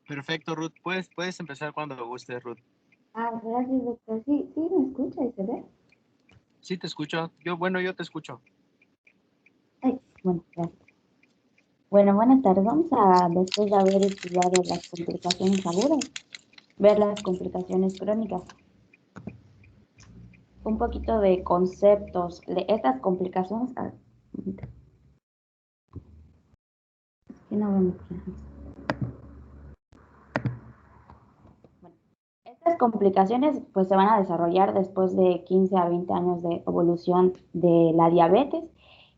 Perfecto, Ruth. Puedes empezar cuando gustes, Ruth. Gracias, doctor. Sí, me escucha y se ve. Sí, te escucho. Yo te escucho. Bueno, gracias. Bueno, buenas tardes. Vamos a, después de haber estudiado las complicaciones agudas, ver las complicaciones crónicas. Un poquito de conceptos de estas complicaciones. Que no vemos bien. Bueno, estas complicaciones pues se van a desarrollar después de 15 a 20 años de evolución de la diabetes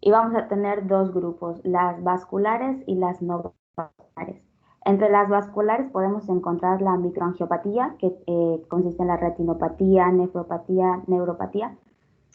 y vamos a tener dos grupos, las vasculares y las no vasculares. Entre las vasculares podemos encontrar la microangiopatía, que consiste en la retinopatía, nefropatía, neuropatía,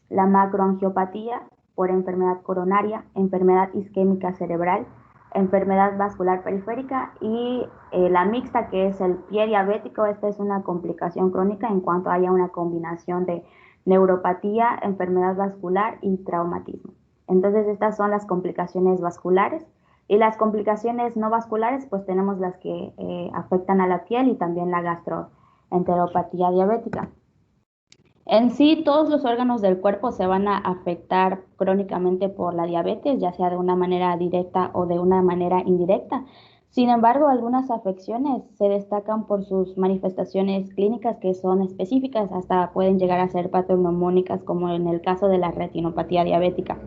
la macroangiopatía por enfermedad coronaria, enfermedad isquémica cerebral, enfermedad vascular periférica y la mixta, que es el pie diabético. Esta es una complicación crónica en cuanto haya una combinación de neuropatía, enfermedad vascular y traumatismo. Entonces estas son las complicaciones vasculares. Y las complicaciones no vasculares, pues tenemos las que afectan a la piel y también la gastroenteropatía diabética. En sí, todos los órganos del cuerpo se van a afectar crónicamente por la diabetes, ya sea de una manera directa o de una manera indirecta. Sin embargo, algunas afecciones se destacan por sus manifestaciones clínicas que son específicas, hasta pueden llegar a ser patognomónicas, como en el caso de la retinopatía diabética.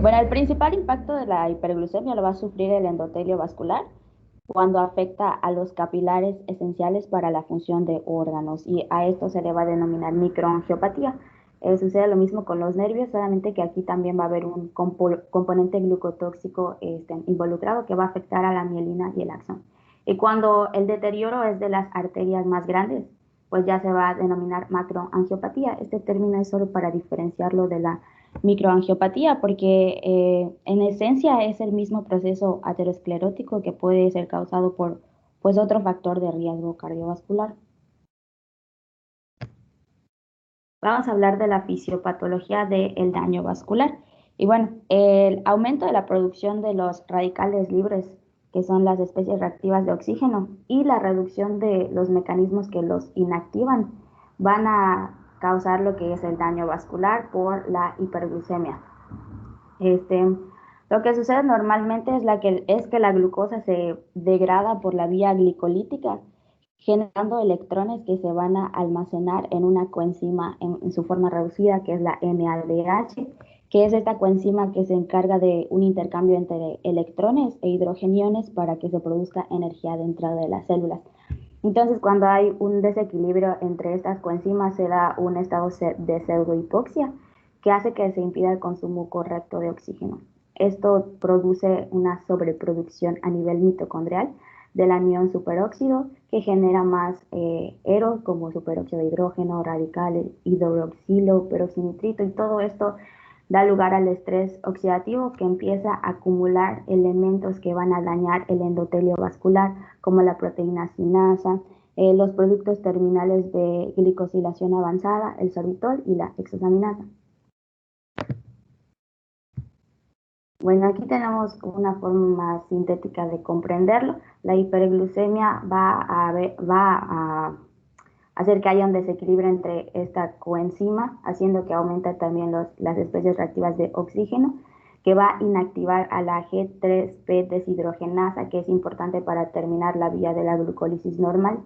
Bueno, el principal impacto de la hiperglucemia lo va a sufrir el endotelio vascular cuando afecta a los capilares esenciales para la función de órganos, y a esto se le va a denominar microangiopatía. Sucede lo mismo con los nervios, solamente que aquí también va a haber un componente glucotóxico involucrado que va a afectar a la mielina y el axón. Y cuando el deterioro es de las arterias más grandes, pues ya se va a denominar macroangiopatía. Este término es solo para diferenciarlo de la microangiopatía, porque en esencia es el mismo proceso aterosclerótico que puede ser causado por pues otro factor de riesgo cardiovascular. Vamos a hablar de la fisiopatología del daño vascular. Y bueno, el aumento de la producción de los radicales libres, que son las especies reactivas de oxígeno, y la reducción de los mecanismos que los inactivan, van a causar lo que es el daño vascular por la hiperglucemia. Lo que sucede normalmente es que la glucosa se degrada por la vía glicolítica, generando electrones que se van a almacenar en una coenzima en su forma reducida, que es la NADH, que es esta coenzima que se encarga de un intercambio entre electrones e hidrogeniones para que se produzca energía dentro de las células. Entonces, cuando hay un desequilibrio entre estas coenzimas, se da un estado de pseudohipoxia que hace que se impida el consumo correcto de oxígeno. Esto produce una sobreproducción a nivel mitocondrial del anión superóxido, que genera más ERO, como superóxido de hidrógeno, radicales, hidroxilo, peroxinitrito, y todo esto da lugar al estrés oxidativo, que empieza a acumular elementos que van a dañar el endotelio vascular, como la proteína sinasa, los productos terminales de glicosilación avanzada, el sorbitol y la hexosaminasa. Bueno, aquí tenemos una forma más sintética de comprenderlo. La hiperglucemia va a hacer que haya un desequilibrio entre esta coenzima, haciendo que aumente también las especies reactivas de oxígeno, que va a inactivar a la G3P deshidrogenasa, que es importante para terminar la vía de la glucólisis normal.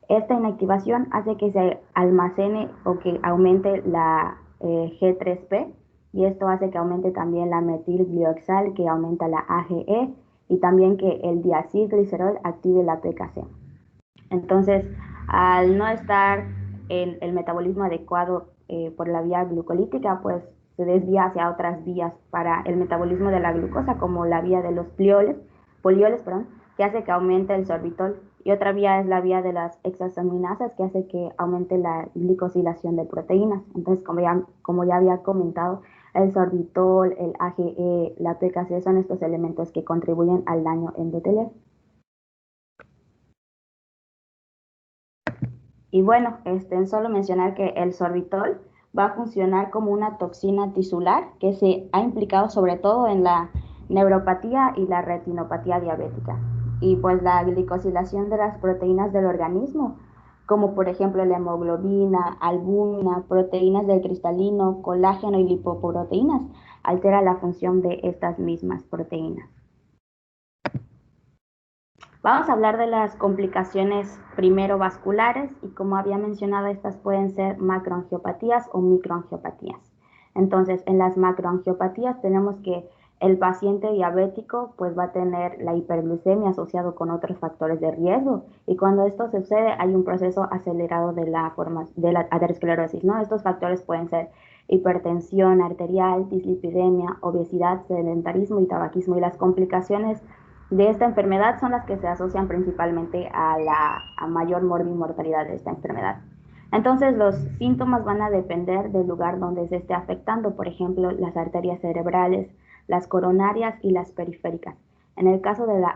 Esta inactivación hace que se almacene o que aumente la G3P, y esto hace que aumente también la metilglioxal, que aumenta la AGE, y también que el diacilglicerol active la PKC. Entonces, al no estar en el metabolismo adecuado por la vía glucolítica, pues se desvía hacia otras vías para el metabolismo de la glucosa, como la vía de los polioles, que hace que aumente el sorbitol, y otra vía es la vía de las hexosaminasas, que hace que aumente la glicosilación de proteínas. Entonces, como ya había comentado, el sorbitol, el AGE, la PKC son estos elementos que contribuyen al daño endotelial. Y bueno, solo mencionar que el sorbitol va a funcionar como una toxina tisular que se ha implicado sobre todo en la neuropatía y la retinopatía diabética. y pues la glicosilación de las proteínas del organismo, como por ejemplo la hemoglobina, albúmina, proteínas del cristalino, colágeno y lipoproteínas, altera la función de estas mismas proteínas. Vamos a hablar de las complicaciones primero vasculares y como había mencionado, estas pueden ser macroangiopatías o microangiopatías. Entonces, en las macroangiopatías tenemos que el paciente diabético pues va a tener la hiperglucemia asociado con otros factores de riesgo y cuando esto sucede hay un proceso acelerado de la aterosclerosis, ¿no? Estos factores pueden ser hipertensión arterial, dislipidemia, obesidad, sedentarismo y tabaquismo y las complicaciones de esta enfermedad son las que se asocian principalmente a mayor mortalidad de esta enfermedad. Entonces los síntomas van a depender del lugar donde se esté afectando, por ejemplo, las arterias cerebrales, las coronarias y las periféricas. En el caso de la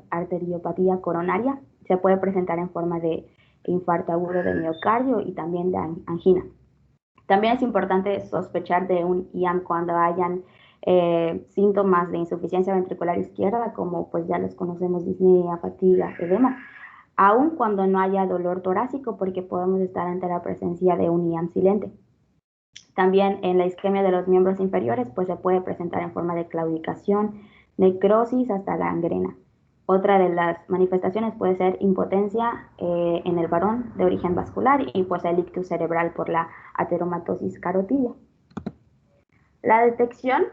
arteriopatía coronaria, se puede presentar en forma de infarto agudo de miocardio y también de angina. También es importante sospechar de un IAM cuando hayan síntomas de insuficiencia ventricular izquierda, como pues ya los conocemos, disnea, fatiga, edema, aun cuando no haya dolor torácico, porque podemos estar ante la presencia de un IAM silente. También en la isquemia de los miembros inferiores, pues se puede presentar en forma de claudicación, necrosis hasta gangrena. Otra de las manifestaciones puede ser impotencia en el varón de origen vascular y pues el ictus cerebral por la ateromatosis carotidia. La detección,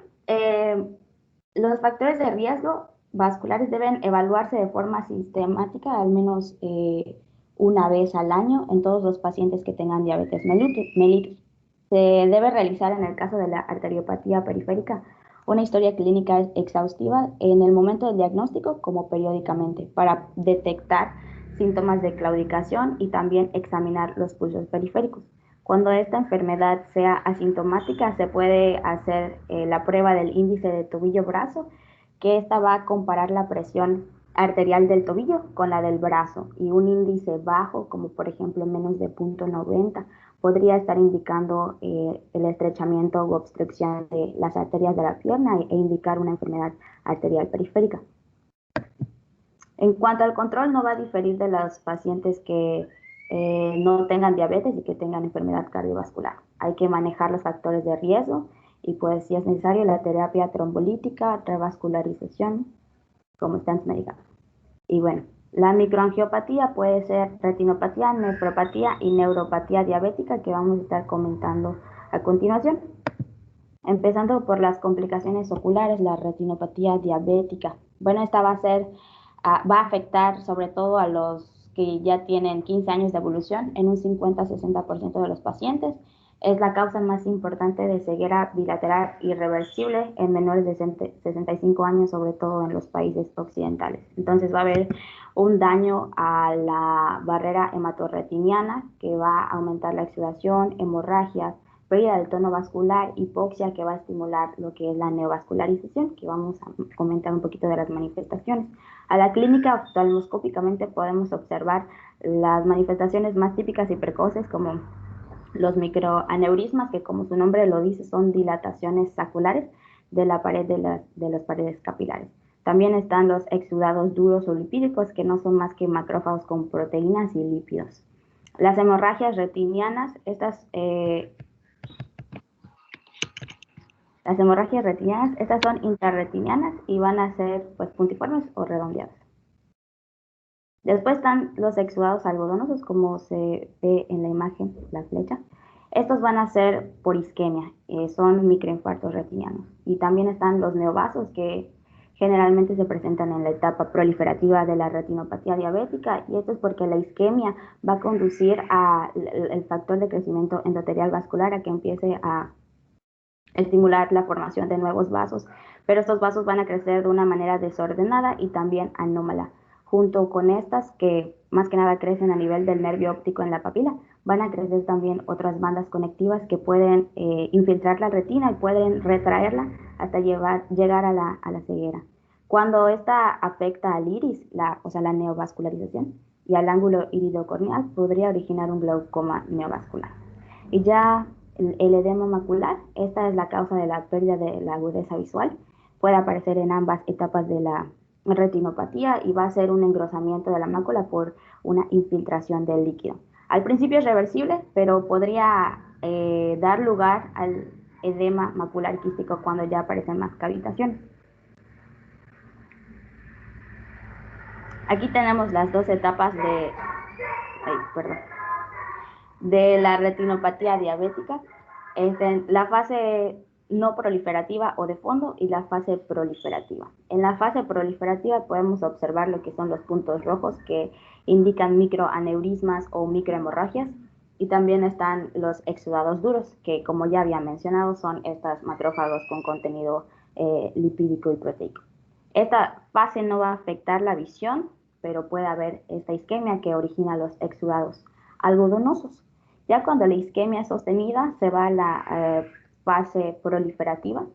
los factores de riesgo vasculares deben evaluarse de forma sistemática al menos una vez al año en todos los pacientes que tengan diabetes mellitus. Se debe realizar en el caso de la arteriopatía periférica una historia clínica exhaustiva en el momento del diagnóstico como periódicamente para detectar síntomas de claudicación y también examinar los pulsos periféricos. Cuando esta enfermedad sea asintomática, se puede hacer la prueba del índice de tobillo-brazo, que esta va a comparar la presión arterial del tobillo con la del brazo y un índice bajo, como por ejemplo menos de 0.90, podría estar indicando el estrechamiento u obstrucción de las arterias de la pierna e indicar una enfermedad arterial periférica. En cuanto al control, no va a diferir de los pacientes que no tengan diabetes y que tengan enfermedad cardiovascular. Hay que manejar los factores de riesgo y pues si es necesario la terapia trombolítica, revascularización, como stents medicados. Y bueno, la microangiopatía puede ser retinopatía, nefropatía y neuropatía diabética que vamos a estar comentando a continuación. Empezando por las complicaciones oculares, la retinopatía diabética. Bueno, esta va a afectar sobre todo a los que ya tienen 15 años de evolución en un 50-60% de los pacientes. Es la causa más importante de ceguera bilateral irreversible en menores de 65 años, sobre todo en los países occidentales. Entonces va a haber un daño a la barrera hematorretiniana que va a aumentar la exudación, hemorragias, pérdida del tono vascular, hipoxia que va a estimular lo que es la neovascularización, que vamos a comentar un poquito de las manifestaciones. A la clínica oftalmoscópicamente podemos observar las manifestaciones más típicas y precoces como los microaneurismas, que como su nombre lo dice son dilataciones saculares de la pared de las paredes capilares. También están los exudados duros o lipídicos, que no son más que macrófagos con proteínas y lípidos. Las hemorragias retinianas, estas son intrarretinianas y van a ser pues puntiformes o redondeadas. Después están los exudados algodonosos, como se ve en la imagen, la flecha. Estos van a ser por isquemia, son microinfartos retinianos. Y también están los neovasos, que generalmente se presentan en la etapa proliferativa de la retinopatía diabética, y esto es porque la isquemia va a conducir al factor de crecimiento endotelial vascular a que empiece a estimular la formación de nuevos vasos, pero estos vasos van a crecer de una manera desordenada y también anómala. Junto con estas, que más que nada crecen a nivel del nervio óptico en la papila, van a crecer también otras bandas conectivas que pueden infiltrar la retina y pueden retraerla hasta llegar a la ceguera. Cuando esta afecta al iris, o sea, la neovascularización, y al ángulo iridocorneal, podría originar un glaucoma neovascular. Y ya el edema macular, esta es la causa de la pérdida de la agudeza visual. Puede aparecer en ambas etapas de la retinopatía y va a ser un engrosamiento de la mácula por una infiltración del líquido. Al principio es reversible, pero podría dar lugar al edema macular quístico cuando ya aparecen más cavitaciones. Aquí tenemos las dos etapas de la retinopatía diabética. La fase no proliferativa o de fondo y la fase proliferativa. En la fase proliferativa podemos observar lo que son los puntos rojos que indican microaneurismas o microhemorragias, y también están los exudados duros, que como ya había mencionado son estos macrófagos con contenido lipídico y proteico. Esta fase no va a afectar la visión, pero puede haber esta isquemia que origina los exudados algodonosos. Ya cuando la isquemia es sostenida, se va a la fase proliferativa,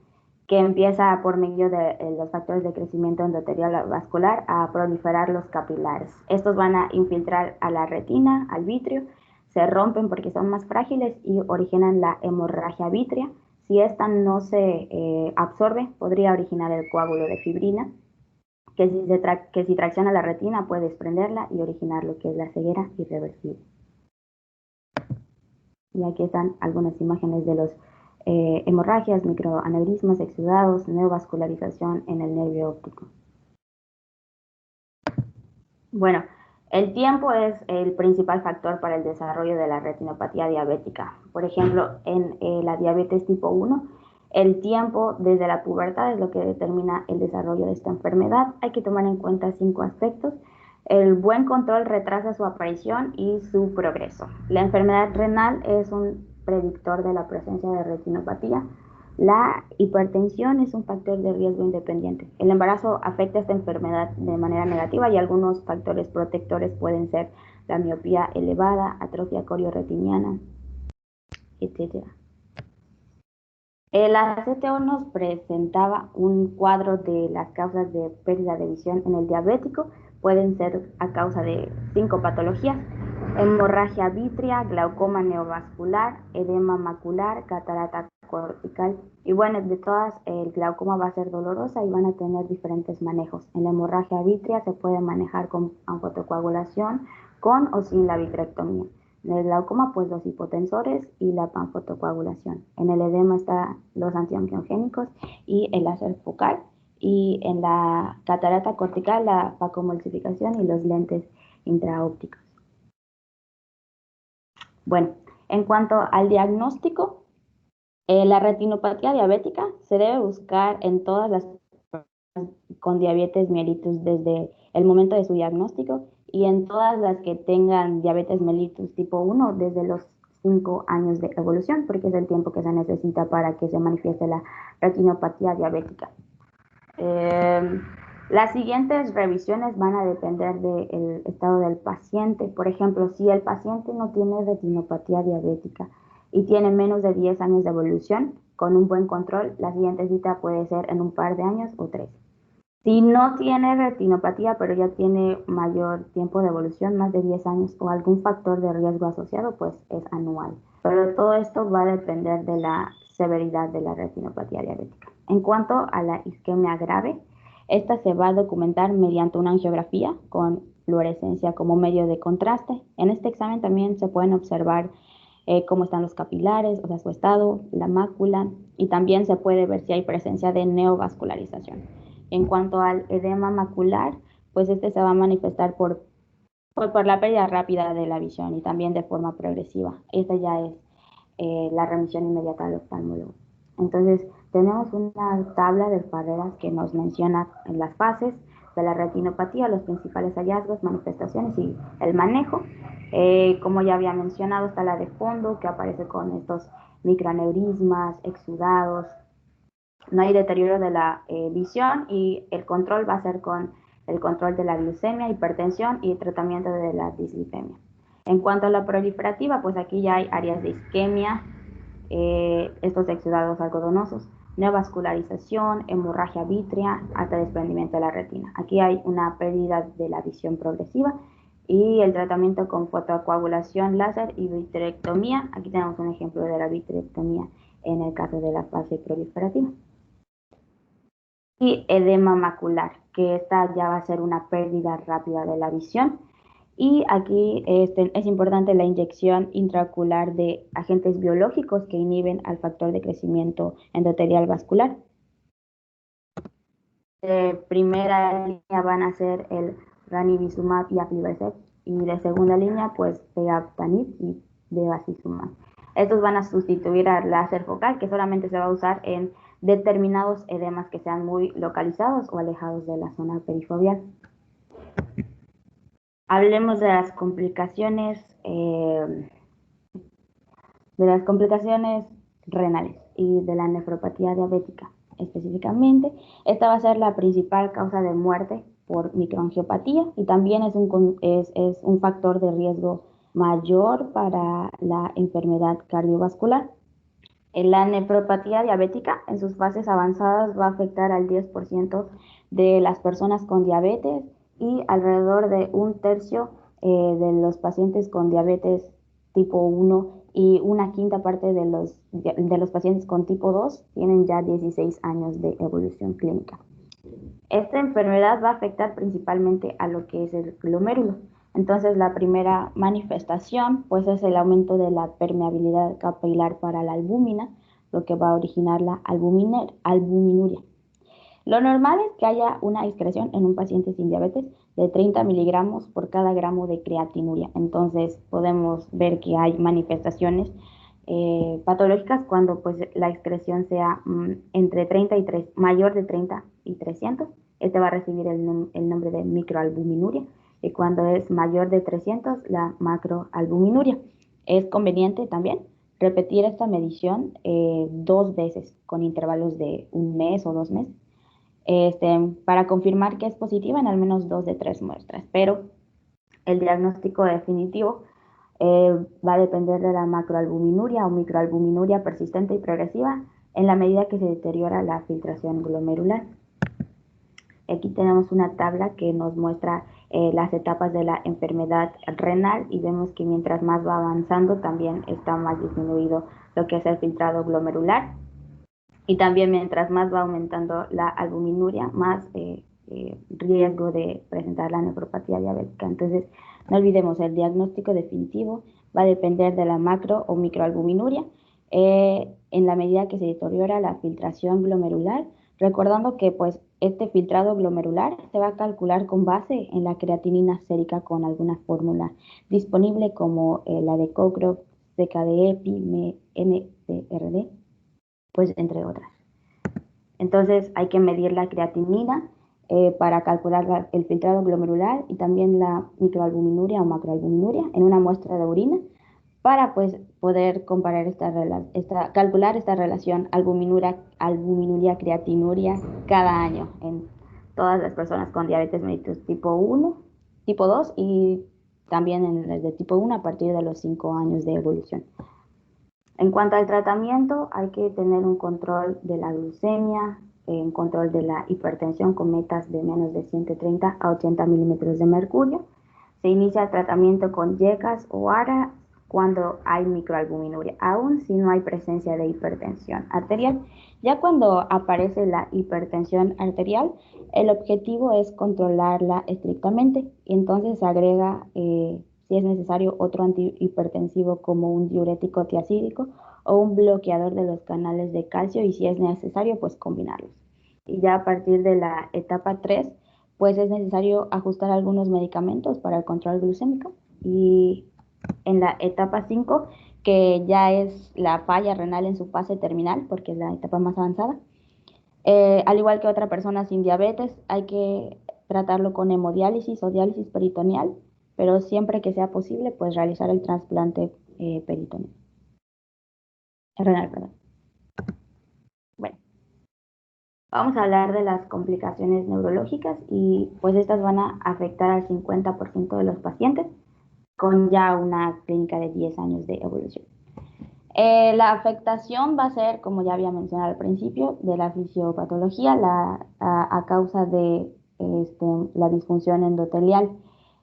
que empieza por medio de los factores de crecimiento endotelial vascular a proliferar los capilares. Estos van a infiltrar a la retina, al vítreo, se rompen porque son más frágiles y originan la hemorragia vítrea. Si esta no se absorbe, podría originar el coágulo de fibrina, que si tracciona la retina puede desprenderla y originar lo que es la ceguera irreversible. Y aquí están algunas imágenes de los hemorragias, microaneurismas, exudados, neovascularización en el nervio óptico. Bueno, el tiempo es el principal factor para el desarrollo de la retinopatía diabética. Por ejemplo, en la diabetes tipo 1, el tiempo desde la pubertad es lo que determina el desarrollo de esta enfermedad. Hay que tomar en cuenta 5 aspectos. El buen control retrasa su aparición y su progreso. La enfermedad renal es un predictor de la presencia de retinopatía. La hipertensión es un factor de riesgo independiente. El embarazo afecta esta enfermedad de manera negativa y algunos factores protectores pueden ser la miopía elevada, atrofia corioretiniana, etc. La CTO nos presentaba un cuadro de las causas de pérdida de visión en el diabético. Pueden ser a causa de 5 patologías: hemorragia vítrea, glaucoma neovascular, edema macular, catarata cortical. Y bueno, de todas, el glaucoma va a ser dolorosa y van a tener diferentes manejos. En la hemorragia vítrea se puede manejar con fotocoagulación, con o sin la vitrectomía. En el glaucoma, pues los hipotensores y la panfotocoagulación. En el edema están los antiangiogénicos y el láser focal. Y en la catarata cortical, la facomulsificación y los lentes intraópticos. Bueno, en cuanto al diagnóstico, la retinopatía diabética se debe buscar en todas las personas con diabetes mellitus desde el momento de su diagnóstico, y en todas las que tengan diabetes mellitus tipo 1 desde los 5 años de evolución, porque es el tiempo que se necesita para que se manifieste la retinopatía diabética. Las siguientes revisiones van a depender del estado del paciente. Por ejemplo, si el paciente no tiene retinopatía diabética y tiene menos de 10 años de evolución, con un buen control, la siguiente cita puede ser en un par de años o 3. Si no tiene retinopatía, pero ya tiene mayor tiempo de evolución, más de 10 años, o algún factor de riesgo asociado, pues es anual. Pero todo esto va a depender de la severidad de la retinopatía diabética. En cuanto a la isquemia grave, esta se va a documentar mediante una angiografía con fluorescencia como medio de contraste. En este examen también se pueden observar cómo están los capilares, o sea, su estado, la mácula, y también se puede ver si hay presencia de neovascularización. En cuanto al edema macular, pues este se va a manifestar por la pérdida rápida de la visión y también de forma progresiva. Esta ya es la remisión inmediata al oftalmólogo. Entonces, tenemos una tabla de Farreras que nos menciona en las fases de la retinopatía, los principales hallazgos, manifestaciones y el manejo. Como ya había mencionado, está la de fondo, que aparece con estos microaneurismas, exudados. No hay deterioro de la visión, y el control va a ser con el control de la glucemia, hipertensión y el tratamiento de la dislipemia. En cuanto a la proliferativa, pues aquí ya hay áreas de isquemia, estos exudados algodonosos, neovascularización, hemorragia vítrea, hasta desprendimiento de la retina. Aquí hay una pérdida de la visión progresiva y el tratamiento con fotocoagulación, láser y vitrectomía. Aquí tenemos un ejemplo de la vitrectomía en el caso de la fase proliferativa. y edema macular, que esta ya va a ser una pérdida rápida de la visión. Y aquí es importante la inyección intraocular de agentes biológicos que inhiben al factor de crecimiento endotelial vascular. De primera línea van a ser el ranibizumab y aflibercept, y de segunda línea pues peabtanib y bevacizumab. Estos van a sustituir al láser focal, que solamente se va a usar en determinados edemas que sean muy localizados o alejados de la zona perifoveal. Hablemos de las complicaciones renales y de la nefropatía diabética específicamente. Esta va a ser la principal causa de muerte por microangiopatía y también es un factor de riesgo mayor para la enfermedad cardiovascular. La nefropatía diabética en sus fases avanzadas va a afectar al 10% de las personas con diabetes y alrededor de un tercio de los pacientes con diabetes tipo 1 y una quinta parte de los pacientes con tipo 2 tienen ya 16 años de evolución clínica. Esta enfermedad va a afectar principalmente a lo que es el glomérulo. Entonces, la primera manifestación pues es el aumento de la permeabilidad capilar para la albúmina, lo que va a originar la albuminuria. Lo normal es que haya una excreción en un paciente sin diabetes de 30 miligramos por cada gramo de creatinuria. Entonces, podemos ver que hay manifestaciones patológicas cuando pues la excreción sea entre 30 y 3, mayor de 30 y 300. Este va a recibir el nombre de microalbuminuria, y cuando es mayor de 300, la macroalbuminuria. Es conveniente también repetir esta medición 2 veces con intervalos de un mes o 2 meses, para confirmar que es positiva en al menos 2 de 3 muestras, pero el diagnóstico definitivo va a depender de la macroalbuminuria o microalbuminuria persistente y progresiva en la medida que se deteriora la filtración glomerular. Aquí tenemos una tabla que nos muestra las etapas de la enfermedad renal y vemos que mientras más va avanzando también está más disminuido lo que es el filtrado glomerular, y también mientras más va aumentando la albuminuria, más riesgo de presentar la nefropatía diabética. Entonces, no olvidemos, el diagnóstico definitivo va a depender de la macro o microalbuminuria en la medida que se deteriora la filtración glomerular, recordando que pues este filtrado glomerular se va a calcular con base en la creatinina sérica con alguna fórmula disponible como la de Cochrane, CKD-EPI, NCRD, pues entre otras. Entonces hay que medir la creatinina para calcular el filtrado glomerular y también la microalbuminuria o macroalbuminuria en una muestra de orina para pues poder comparar calcular esta relación albuminuria-creatinuria cada año en todas las personas con diabetes mellitus tipo 1, tipo 2 y también en las de tipo 1 a partir de los 5 años de evolución. En cuanto al tratamiento, hay que tener un control de la glucemia, un control de la hipertensión con metas de menos de 130 a 80 milímetros de mercurio. Se inicia el tratamiento con YECAS o ARA cuando hay microalbuminuria, aun si no hay presencia de hipertensión arterial. Ya cuando aparece la hipertensión arterial, el objetivo es controlarla estrictamente y entonces se agrega si es necesario otro antihipertensivo como un diurético tiacídico o un bloqueador de los canales de calcio, y si es necesario pues combinarlos. Y ya a partir de la etapa 3 pues es necesario ajustar algunos medicamentos para el control glucémico, y en la etapa 5, que ya es la falla renal en su fase terminal porque es la etapa más avanzada, al igual que otra persona sin diabetes, hay que tratarlo con hemodiálisis o diálisis peritoneal, pero siempre que sea posible, pues realizar el trasplante peritoneal. Renal, perdón. Bueno, vamos a hablar de las complicaciones neurológicas y pues estas van a afectar al 50% de los pacientes con ya una clínica de 10 años de evolución. La afectación va a ser, como ya había mencionado al principio, de la fisiopatología a causa de la disfunción endotelial.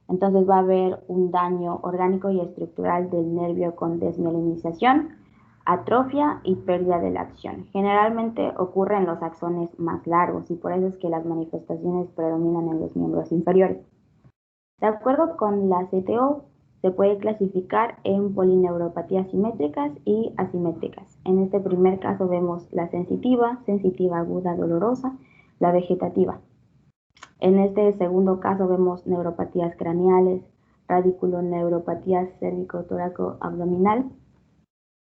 Entonces va a haber un daño orgánico y estructural del nervio con desmielinización, atrofia y pérdida de la acción. Generalmente ocurre en los axones más largos y por eso es que las manifestaciones predominan en los miembros inferiores. De acuerdo con la CTO, se puede clasificar en polineuropatías simétricas y asimétricas. En este primer caso vemos la sensitiva, sensitiva aguda dolorosa, la vegetativa. En este segundo caso vemos neuropatías craneales, radiculoneuropatías cérvico-torácico-abdominal,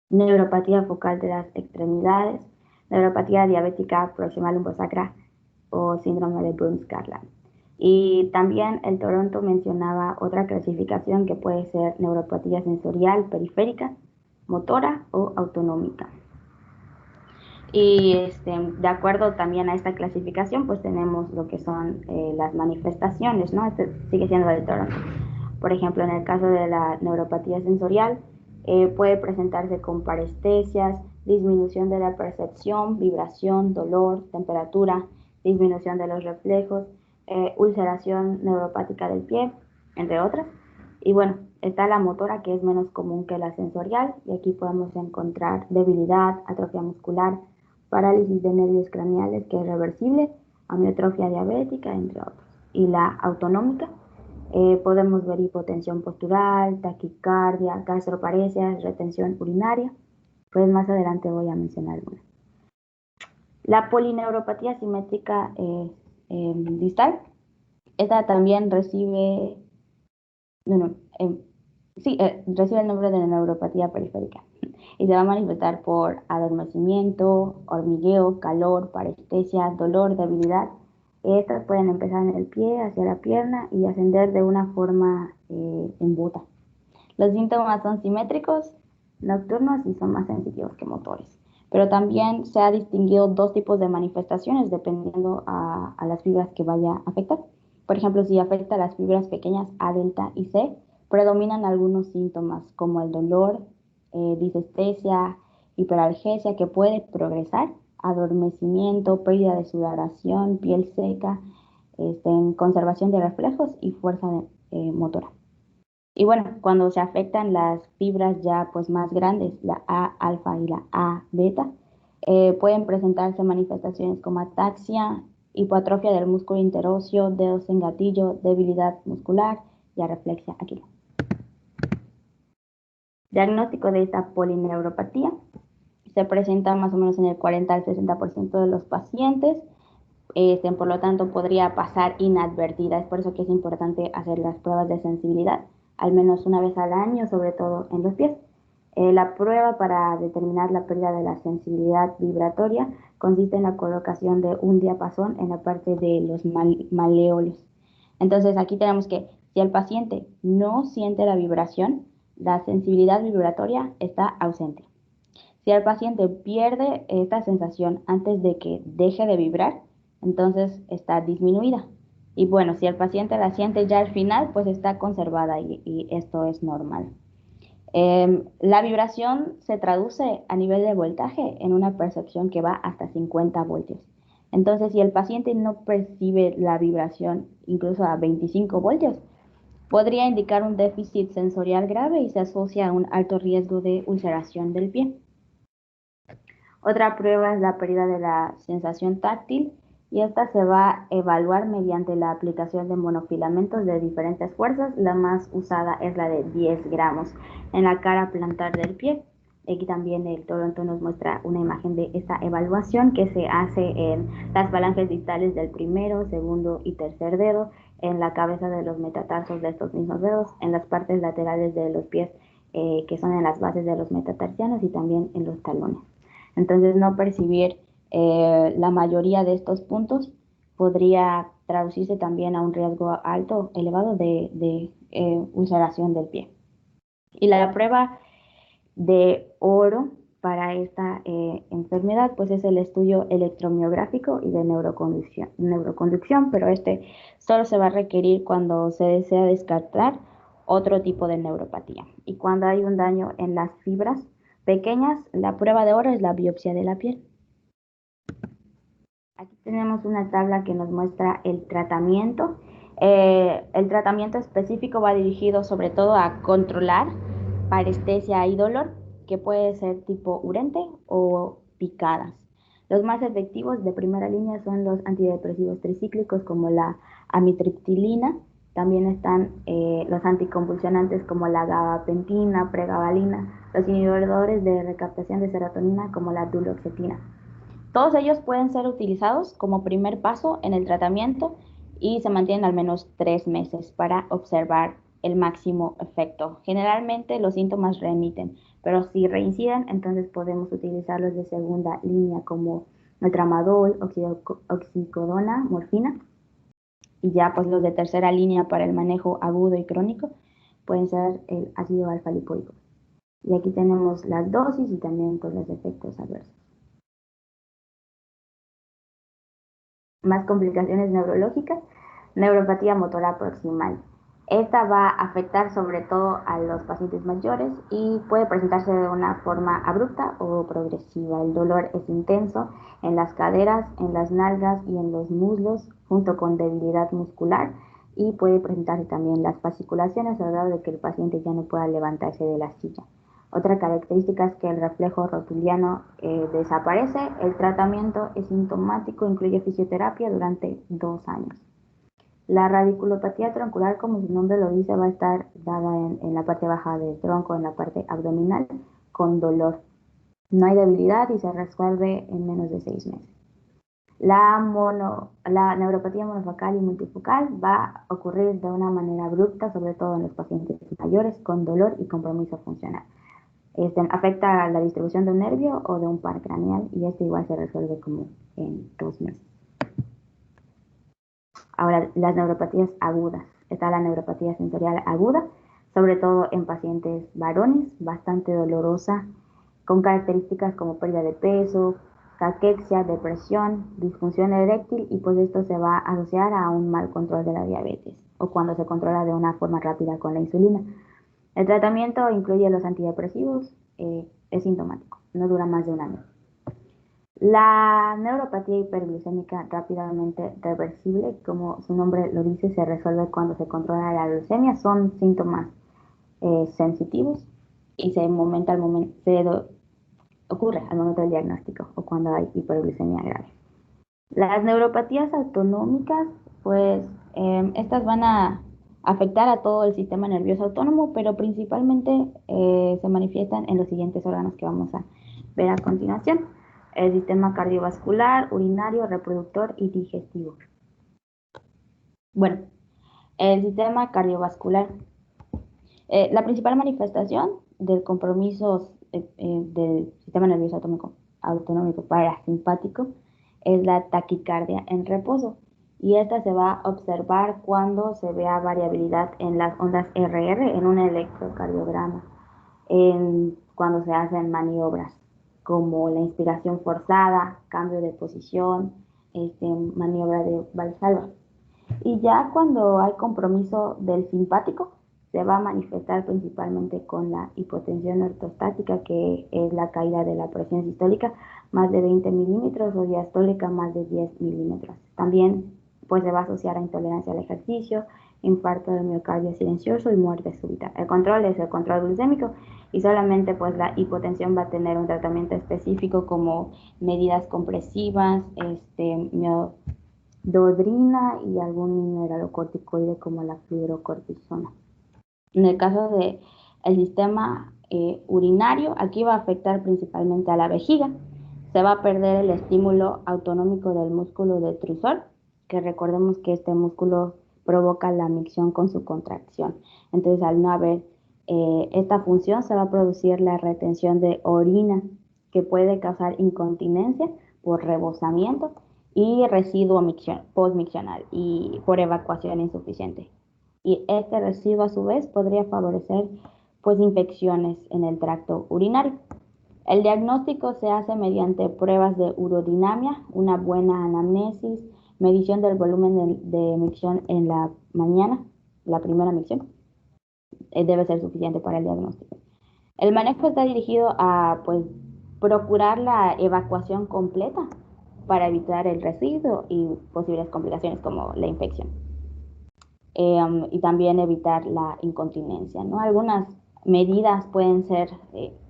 neuropatía focal de las extremidades, neuropatía diabética proximal lumbosacra o síndrome de Burns-Carlyle. Y también el Toronto mencionaba otra clasificación que puede ser neuropatía sensorial periférica, motora o autonómica. Y de acuerdo también a esta clasificación, pues tenemos lo que son las manifestaciones, ¿no? Este sigue siendo el Toronto. Por ejemplo, en el caso de la neuropatía sensorial, puede presentarse con parestesias, disminución de la percepción, vibración, dolor, temperatura, disminución de los reflejos, ulceración neuropática del pie, entre otras. Y bueno, está la motora, que es menos común que la sensorial, y aquí podemos encontrar debilidad, atrofia muscular, parálisis de nervios craneales, que es reversible, amiotrofia diabética, entre otros. Y la autonómica, podemos ver hipotensión postural, taquicardia, gastroparesias, retención urinaria. Pues más adelante voy a mencionar algunas. La polineuropatía simétrica distal, esta también recibe, recibe el nombre de neuropatía periférica y se va a manifestar por adormecimiento, hormigueo, calor, parestesia, dolor, debilidad. Estas pueden empezar en el pie, hacia la pierna y ascender de una forma en bota. Los síntomas son simétricos, nocturnos y son más sensitivos que motores. Pero también se ha distinguido dos tipos de manifestaciones dependiendo a las fibras que vaya a afectar. Por ejemplo, si afecta a las fibras pequeñas A, delta y C, predominan algunos síntomas como el dolor, disestesia, hiperalgesia, que puede progresar, adormecimiento, pérdida de sudoración, piel seca, conservación de reflejos y fuerza motora. Y bueno, cuando se afectan las fibras ya pues más grandes, la A alfa y la A beta, pueden presentarse manifestaciones como ataxia, hipoatrofia del músculo interóseo, dedos en gatillo, debilidad muscular y areflexia aquí. Diagnóstico de esta polineuropatía. Se presenta más o menos en el 40 al 60% de los pacientes. Por lo tanto, podría pasar inadvertida. Es por eso que es importante hacer las pruebas de sensibilidad, al menos una vez al año, sobre todo en los pies. La prueba para determinar la pérdida de la sensibilidad vibratoria consiste en la colocación de un diapasón en la parte de los maleolos. Entonces, aquí tenemos que, si el paciente no siente la vibración, la sensibilidad vibratoria está ausente. Si el paciente pierde esta sensación antes de que deje de vibrar, entonces está disminuida. Y bueno, si el paciente la siente ya al final, pues está conservada y esto es normal. La vibración se traduce a nivel de voltaje en una percepción que va hasta 50 voltios. Entonces, si el paciente no percibe la vibración incluso a 25 voltios, podría indicar un déficit sensorial grave y se asocia a un alto riesgo de ulceración del pie. Otra prueba es la pérdida de la sensación táctil y esta se va a evaluar mediante la aplicación de monofilamentos de diferentes fuerzas. La más usada es la de 10 gramos en la cara plantar del pie. Aquí también el Toronto nos muestra una imagen de esta evaluación que se hace en las falanges distales del primero, segundo y tercer dedo, en la cabeza de los metatarsos de estos mismos dedos, en las partes laterales de los pies que son en las bases de los metatarsianos y también en los talones. Entonces, no percibir la mayoría de estos puntos podría traducirse también a un riesgo alto, elevado de ulceración del pie. Y la prueba de oro para esta enfermedad, pues es el estudio electromiográfico y de neuroconducción, pero este solo se va a requerir cuando se desea descartar otro tipo de neuropatía. Y cuando hay un daño en las fibras pequeñas, la prueba de oro es la biopsia de la piel. Aquí tenemos una tabla que nos muestra el tratamiento. El tratamiento específico va dirigido sobre todo a controlar parestesia y dolor. que puede ser tipo urente o picadas. Los más efectivos de primera línea son los antidepresivos tricíclicos como la amitriptilina. También están los anticonvulsionantes como la gabapentina, pregabalina, los inhibidores de recaptación de serotonina como la duloxetina. Todos ellos pueden ser utilizados como primer paso en el tratamiento y se mantienen al menos 3 meses para observar el máximo efecto. Generalmente los síntomas remiten, pero si reinciden, entonces podemos utilizarlos de segunda línea como el tramadol, oxicodona, morfina, y ya pues los de tercera línea para el manejo agudo y crónico pueden ser el ácido alfa-lipoico. Y aquí tenemos las dosis y también pues los efectos adversos. Más complicaciones neurológicas, neuropatía motora proximal. Esta va a afectar sobre todo a los pacientes mayores y puede presentarse de una forma abrupta o progresiva. El dolor es intenso en las caderas, en las nalgas y en los muslos, junto con debilidad muscular, y puede presentarse también las fasciculaciones al grado de que el paciente ya no pueda levantarse de la silla. Otra característica es que el reflejo rotuliano desaparece. El tratamiento es sintomático, incluye fisioterapia durante 2 años. La radiculopatía troncular, como su nombre lo dice, va a estar dada en la parte baja del tronco, en la parte abdominal, con dolor. No hay debilidad y se resuelve en menos de 6 meses. La neuropatía monofocal y multifocal va a ocurrir de una manera abrupta, sobre todo en los pacientes mayores, con dolor y compromiso funcional. Afecta a la distribución de un nervio o de un par craneal y igual se resuelve como en 2 meses. Ahora, las neuropatías agudas. Está la neuropatía sensorial aguda, sobre todo en pacientes varones, bastante dolorosa, con características como pérdida de peso, caquexia, depresión, disfunción eréctil, y pues esto se va a asociar a un mal control de la diabetes o cuando se controla de una forma rápida con la insulina. El tratamiento incluye los antidepresivos, es sintomático, no dura más de 1 año. La neuropatía hiperglucémica rápidamente reversible, como su nombre lo dice, se resuelve cuando se controla la glucemia. Son síntomas sensitivos y ocurre al momento del diagnóstico o cuando hay hiperglucemia grave. Las neuropatías autonómicas, pues estas van a afectar a todo el sistema nervioso autónomo, pero principalmente se manifiestan en los siguientes órganos que vamos a ver a continuación: el sistema cardiovascular, urinario, reproductor y digestivo. Bueno, el sistema cardiovascular. La principal manifestación del compromiso del sistema nervioso autonómico parasimpático es la taquicardia en reposo, y esta se va a observar cuando se vea variabilidad en las ondas RR en un electrocardiograma, cuando se hacen maniobras como la inspiración forzada, cambio de posición, maniobra de Valsalva. Y ya cuando hay compromiso del simpático, se va a manifestar principalmente con la hipotensión ortostática, que es la caída de la presión sistólica más de 20 milímetros o diastólica más de 10 milímetros. También pues se va a asociar a intolerancia al ejercicio, infarto de miocardio silencioso y muerte súbita. El control es el control glucémico, y solamente pues la hipotensión va a tener un tratamiento específico como medidas compresivas, miododrina y algún mineralocorticoide como la fluorocortisona. En el caso del sistema urinario, aquí va a afectar principalmente a la vejiga. Se va a perder el estímulo autonómico del músculo detrusor, que recordemos que este músculo provoca la micción con su contracción. Entonces, al no haber esta función, se va a producir la retención de orina, que puede causar incontinencia por rebosamiento y residuo postmiccional y por evacuación insuficiente. Y este residuo a su vez podría favorecer pues infecciones en el tracto urinario. El diagnóstico se hace mediante pruebas de urodinamia, una buena anamnesis, medición del volumen de micción en la mañana, la primera micción, debe ser suficiente para el diagnóstico. El manejo está dirigido a pues procurar la evacuación completa para evitar el residuo y posibles complicaciones como la infección. Y también evitar la incontinencia, ¿no? Algunas medidas pueden ser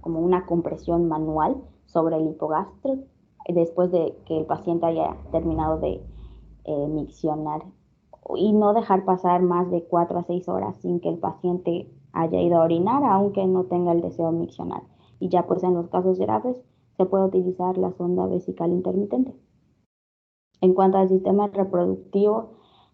como una compresión manual sobre el hipogástrico después de que el paciente haya terminado de miccionar y no dejar pasar más de 4 a 6 horas sin que el paciente haya ido a orinar, aunque no tenga el deseo miccional. Y ya pues en los casos graves se puede utilizar la sonda vesical intermitente. En cuanto al sistema reproductivo,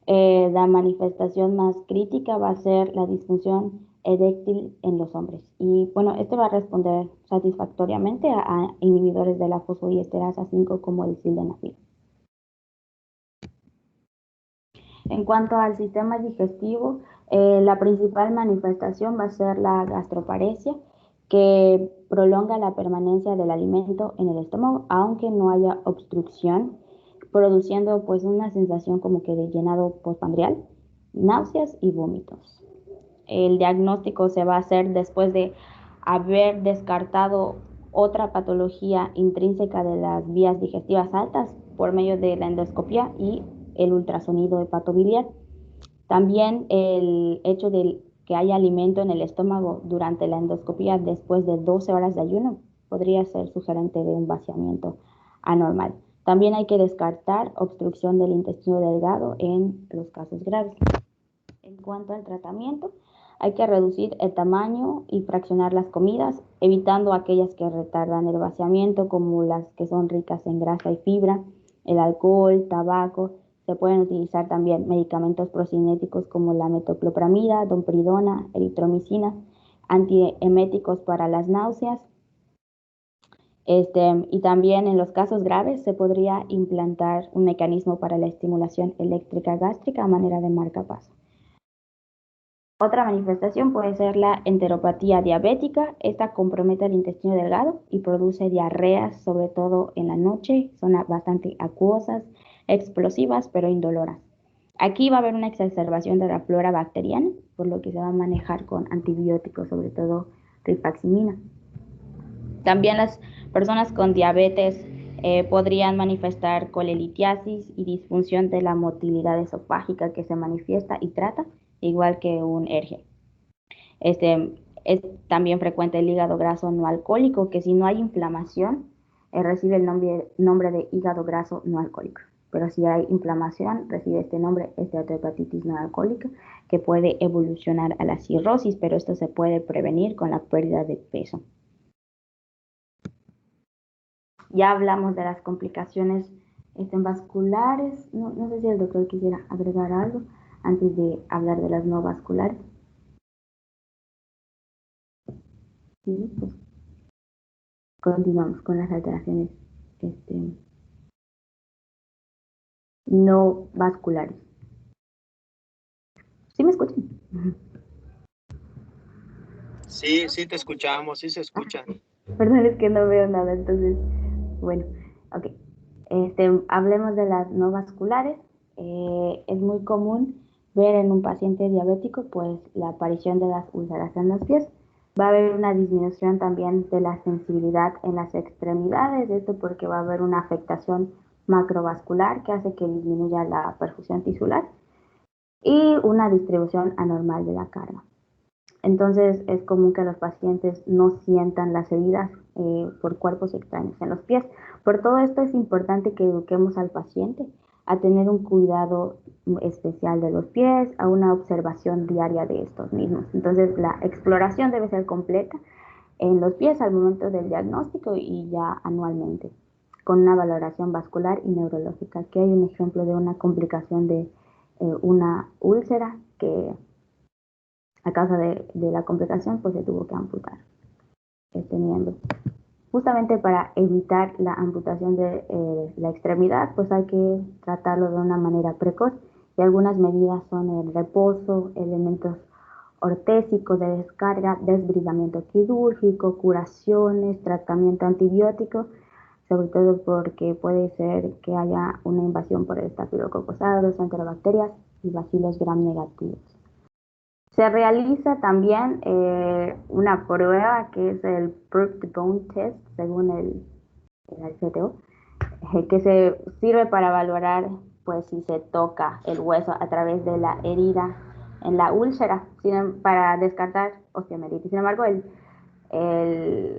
la manifestación más crítica va a ser la disfunción eréctil en los hombres. Y bueno, este va a responder satisfactoriamente a inhibidores de la fosfodiesterasa 5 como el sildenafil. En cuanto al sistema digestivo, la principal manifestación va a ser la gastroparesia, que prolonga la permanencia del alimento en el estómago, aunque no haya obstrucción, produciendo pues una sensación como que de llenado postprandial, náuseas y vómitos. El diagnóstico se va a hacer después de haber descartado otra patología intrínseca de las vías digestivas altas por medio de la endoscopia y el ultrasonido hepatobiliar. También el hecho de que haya alimento en el estómago durante la endoscopia después de 12 horas de ayuno podría ser sugerente de un vaciamiento anormal. También hay que descartar obstrucción del intestino delgado en los casos graves. En cuanto al tratamiento, hay que reducir el tamaño y fraccionar las comidas, evitando aquellas que retardan el vaciamiento, como las que son ricas en grasa y fibra, el alcohol, tabaco. Se pueden utilizar también medicamentos procinéticos como la metoclopramida, dompridona, eritromicina, antieméticos para las náuseas. Y también en los casos graves se podría implantar un mecanismo para la estimulación eléctrica gástrica a manera de marcapaso. Otra manifestación puede ser la enteropatía diabética. Esta compromete el intestino delgado y produce diarreas, sobre todo en la noche. Son bastante acuosas, explosivas, pero indoloras. Aquí va a haber una exacerbación de la flora bacteriana, por lo que se va a manejar con antibióticos, sobre todo rifaximina. También las personas con diabetes podrían manifestar colelitiasis y disfunción de la motilidad esofágica que se manifiesta y trata igual que un ERGE. Es también frecuente el hígado graso no alcohólico, que si no hay inflamación, recibe el nombre de hígado graso no alcohólico. Pero si hay inflamación, recibe este nombre, esteatohepatitis no alcohólica, que puede evolucionar a la cirrosis, pero esto se puede prevenir con la pérdida de peso. Ya hablamos de las complicaciones vasculares. No sé si el doctor quisiera agregar algo antes de hablar de las no vasculares. Sí, pues continuamos con las alteraciones no vasculares. ¿Sí me escuchan? Sí, sí te escuchamos, sí se escuchan. Perdón, es que no veo nada, entonces, bueno, ok. Hablemos de las no vasculares. Es muy común ver en un paciente diabético pues la aparición de las úlceras en los pies. Va a haber una disminución también de la sensibilidad en las extremidades, esto porque va a haber una afectación macrovascular que hace que disminuya la perfusión tisular y una distribución anormal de la carga. Entonces es común que los pacientes no sientan las heridas por cuerpos extraños en los pies. Por todo esto es importante que eduquemos al paciente a tener un cuidado especial de los pies, a una observación diaria de estos mismos. Entonces la exploración debe ser completa en los pies al momento del diagnóstico y ya anualmente, con una valoración vascular y neurológica. Aquí hay un ejemplo de una complicación de una úlcera que a causa de la complicación pues se tuvo que amputar este miembro. Justamente para evitar la amputación de la extremidad, pues hay que tratarlo de una manera precoz y algunas medidas son el reposo, elementos ortésicos de descarga, desbridamiento quirúrgico, curaciones, tratamiento antibiótico, sobre todo porque puede ser que haya una invasión por el Staphylococcus aureus, enterobacterias y bacilos gram negativos. Se realiza también una prueba que es el Proof the Bone Test, según el CTO, que se sirve para valorar pues si se toca el hueso a través de la herida en la úlcera para descartar osteomielitis. Sin embargo, el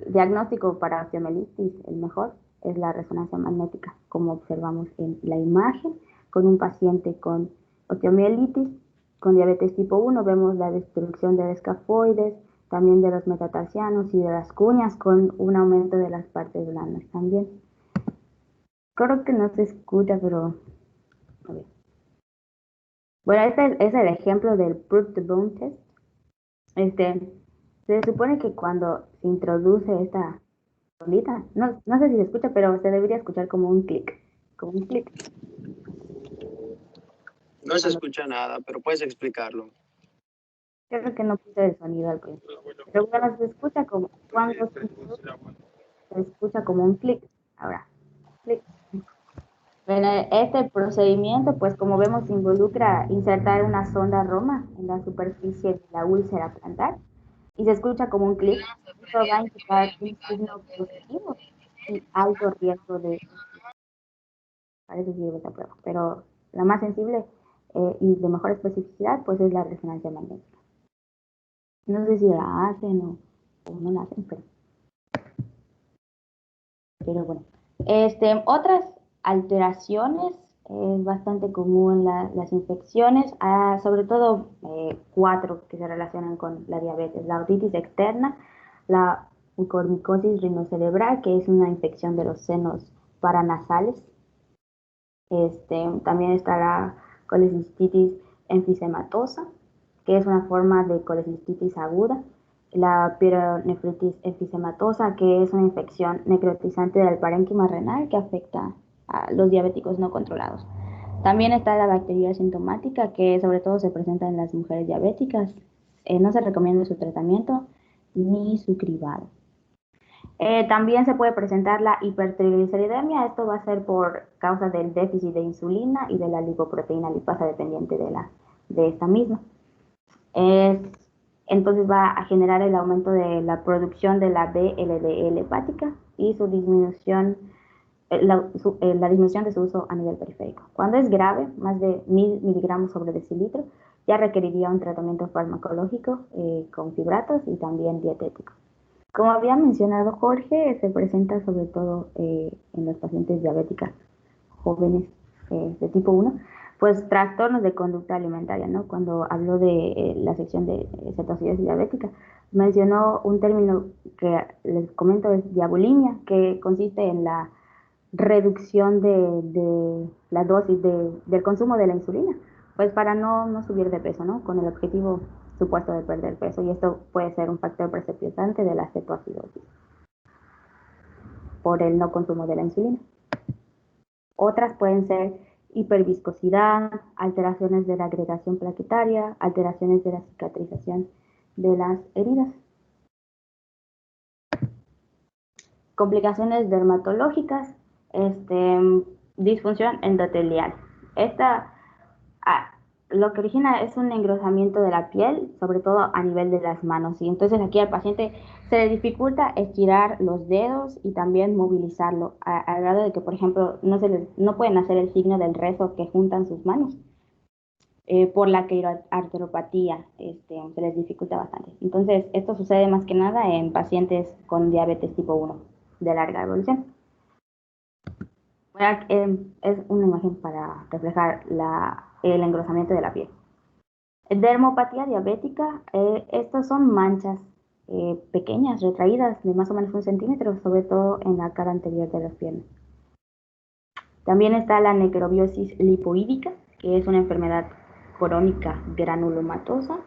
diagnóstico para osteomielitis, el mejor, es la resonancia magnética, como observamos en la imagen, con un paciente con osteomielitis, con diabetes tipo 1, vemos la destrucción de escafoides, también de los metatarsianos y de las cuñas, con un aumento de las partes blandas también. Creo que no se escucha, pero... A ver. Bueno, este es el ejemplo del Proof the Bone Test. Se supone que cuando se introduce esta bolita, no sé si se escucha, pero se debería escuchar como un clic, como un clic. No se escucha nada, pero puedes explicarlo. Creo que no puse el sonido al principio, pero bueno, se escucha como cuando se escucha como un clic. Ahora, clic. Bueno, este procedimiento, pues como vemos, involucra insertar una sonda Roma en la superficie de la úlcera plantar y se escucha como un clic. Esto va a indicar un signo positivo y alto riesgo de... Parece sirve esta prueba, pero la más sensible y de mejor especificidad, pues es la resonancia magnética. No sé si la hacen o no la hacen, pero bueno. Otras alteraciones, es bastante común las infecciones, sobre todo 4 que se relacionan con la diabetes: la otitis externa, la mucormicosis rinocerebral, que es una infección de los senos paranasales. También está la colecistitis enfisematosa, que es una forma de colecistitis aguda, la pielonefritis enfisematosa, que es una infección necrotizante del parénquima renal que afecta a los diabéticos no controlados. También está la bacteria sintomática, que sobre todo se presenta en las mujeres diabéticas. No se recomienda su tratamiento ni su cribado. También se puede presentar la hipertrigliceridemia. Esto va a ser por causa del déficit de insulina y de la lipoproteína lipasa dependiente de esta misma. Entonces va a generar el aumento de la producción de la VLDL hepática y su disminución, la disminución de su uso a nivel periférico. Cuando es grave, más de 1000 miligramos sobre decilitro, ya requeriría un tratamiento farmacológico con fibratos y también dietético. Como había mencionado Jorge, se presenta sobre todo en las pacientes diabéticas jóvenes de tipo 1, pues trastornos de conducta alimentaria, ¿no? Cuando habló de la sección de cetoacidosis diabética, mencionó un término que les comento, es diabulimia, que consiste en la reducción de la dosis del consumo de la insulina, pues para no subir de peso, ¿no? Con el objetivo supuesto de perder peso, y esto puede ser un factor precipitante de la cetoacidosis por el no consumo de la insulina. Otras pueden ser hiperviscosidad, alteraciones de la agregación plaquetaria, alteraciones de la cicatrización de las heridas. Complicaciones dermatológicas, disfunción endotelial. Lo que origina es un engrosamiento de la piel, sobre todo a nivel de las manos. Y entonces aquí al paciente se le dificulta estirar los dedos y también movilizarlo, al grado de que, por ejemplo, no pueden hacer el signo del rezo, que juntan sus manos. Por la arteropatía, se les dificulta bastante. Entonces, esto sucede más que nada en pacientes con diabetes tipo 1 de larga evolución. Bueno, es una imagen para reflejar el engrosamiento de la piel. Dermopatía diabética, estas son manchas pequeñas, retraídas de más o menos 1 centímetro, sobre todo en la cara anterior de las piernas. También está la necrobiosis lipoídica, que es una enfermedad crónica granulomatosa,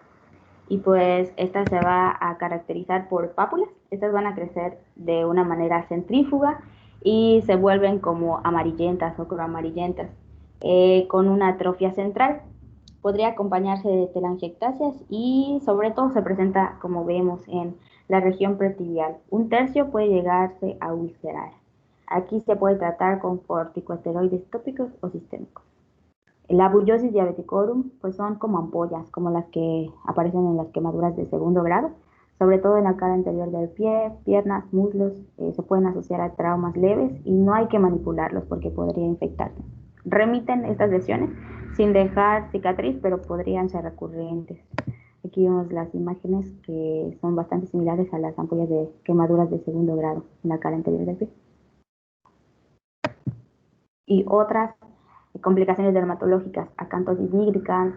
y pues esta se va a caracterizar por pápulas. Estas van a crecer de una manera centrífuga y se vuelven como amarillentas o croamarillentas, con una atrofia central. Podría acompañarse de telangiectasias y sobre todo se presenta, como vemos, en la región pretibial. 1/3 puede llegarse a ulcerar. Aquí se puede tratar con corticosteroides tópicos o sistémicos. La bullosis diabeticorum, pues son como ampollas, como las que aparecen en las quemaduras de segundo grado, sobre todo en la cara anterior del pie, piernas, muslos. Se pueden asociar a traumas leves y no hay que manipularlos porque podría infectarse. remiten estas lesiones sin dejar cicatriz, pero podrían ser recurrentes. Aquí vemos las imágenes que son bastante similares a las ampollas de quemaduras de segundo grado en la cara anterior del pie. Y otras complicaciones dermatológicas, acantosis nigricans,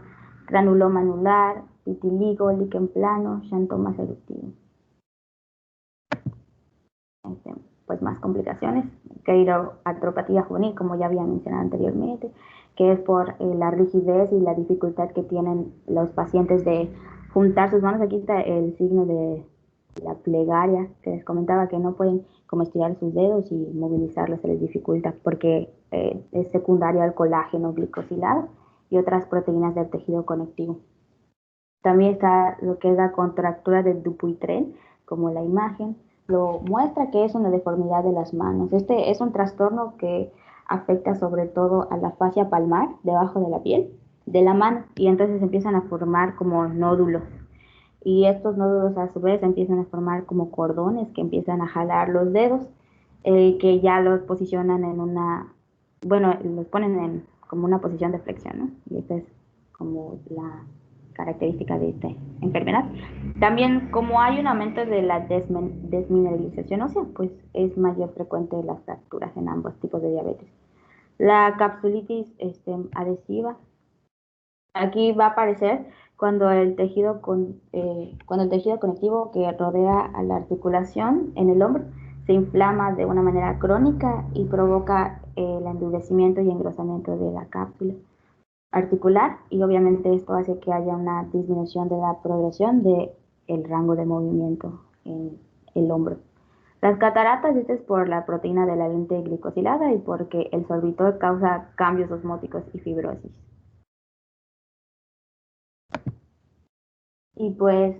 granuloma anular, vitiligo, líquen plano, xantoma eruptivo. Pues más complicaciones, queiroartropatía juvenil, como ya había mencionado anteriormente, que es por la rigidez y la dificultad que tienen los pacientes de juntar sus manos. Aquí está el signo de la plegaria, que les comentaba que no pueden como estirar sus dedos y movilizarlos, se les dificulta porque es secundario al colágeno glicosilado y otras proteínas del tejido conectivo. También está lo que es la contractura de Dupuytren, como la imagen lo muestra, que es una deformidad de las manos. Este es un trastorno que afecta sobre todo a la fascia palmar, debajo de la piel, de la mano, y entonces empiezan a formar como nódulos. Y estos nódulos a su vez empiezan a formar como cordones que empiezan a jalar los dedos, que ya los posicionan en una, bueno, los ponen en como una posición de flexión, ¿no? Y esta es como la característica de esta enfermedad. También, como hay un aumento de la desmineralización ósea, pues es mayor frecuente las fracturas en ambos tipos de diabetes. La capsulitis adhesiva, aquí va a aparecer cuando el tejido conectivo que rodea a la articulación en el hombro se inflama de una manera crónica y provoca el endurecimiento y engrosamiento de la cápsula articular, y obviamente esto hace que haya una disminución de la progresión del rango de movimiento en el hombro. Las cataratas, esto es por la proteína de la lente glicosilada y porque el sorbitor causa cambios osmóticos y fibrosis. Y pues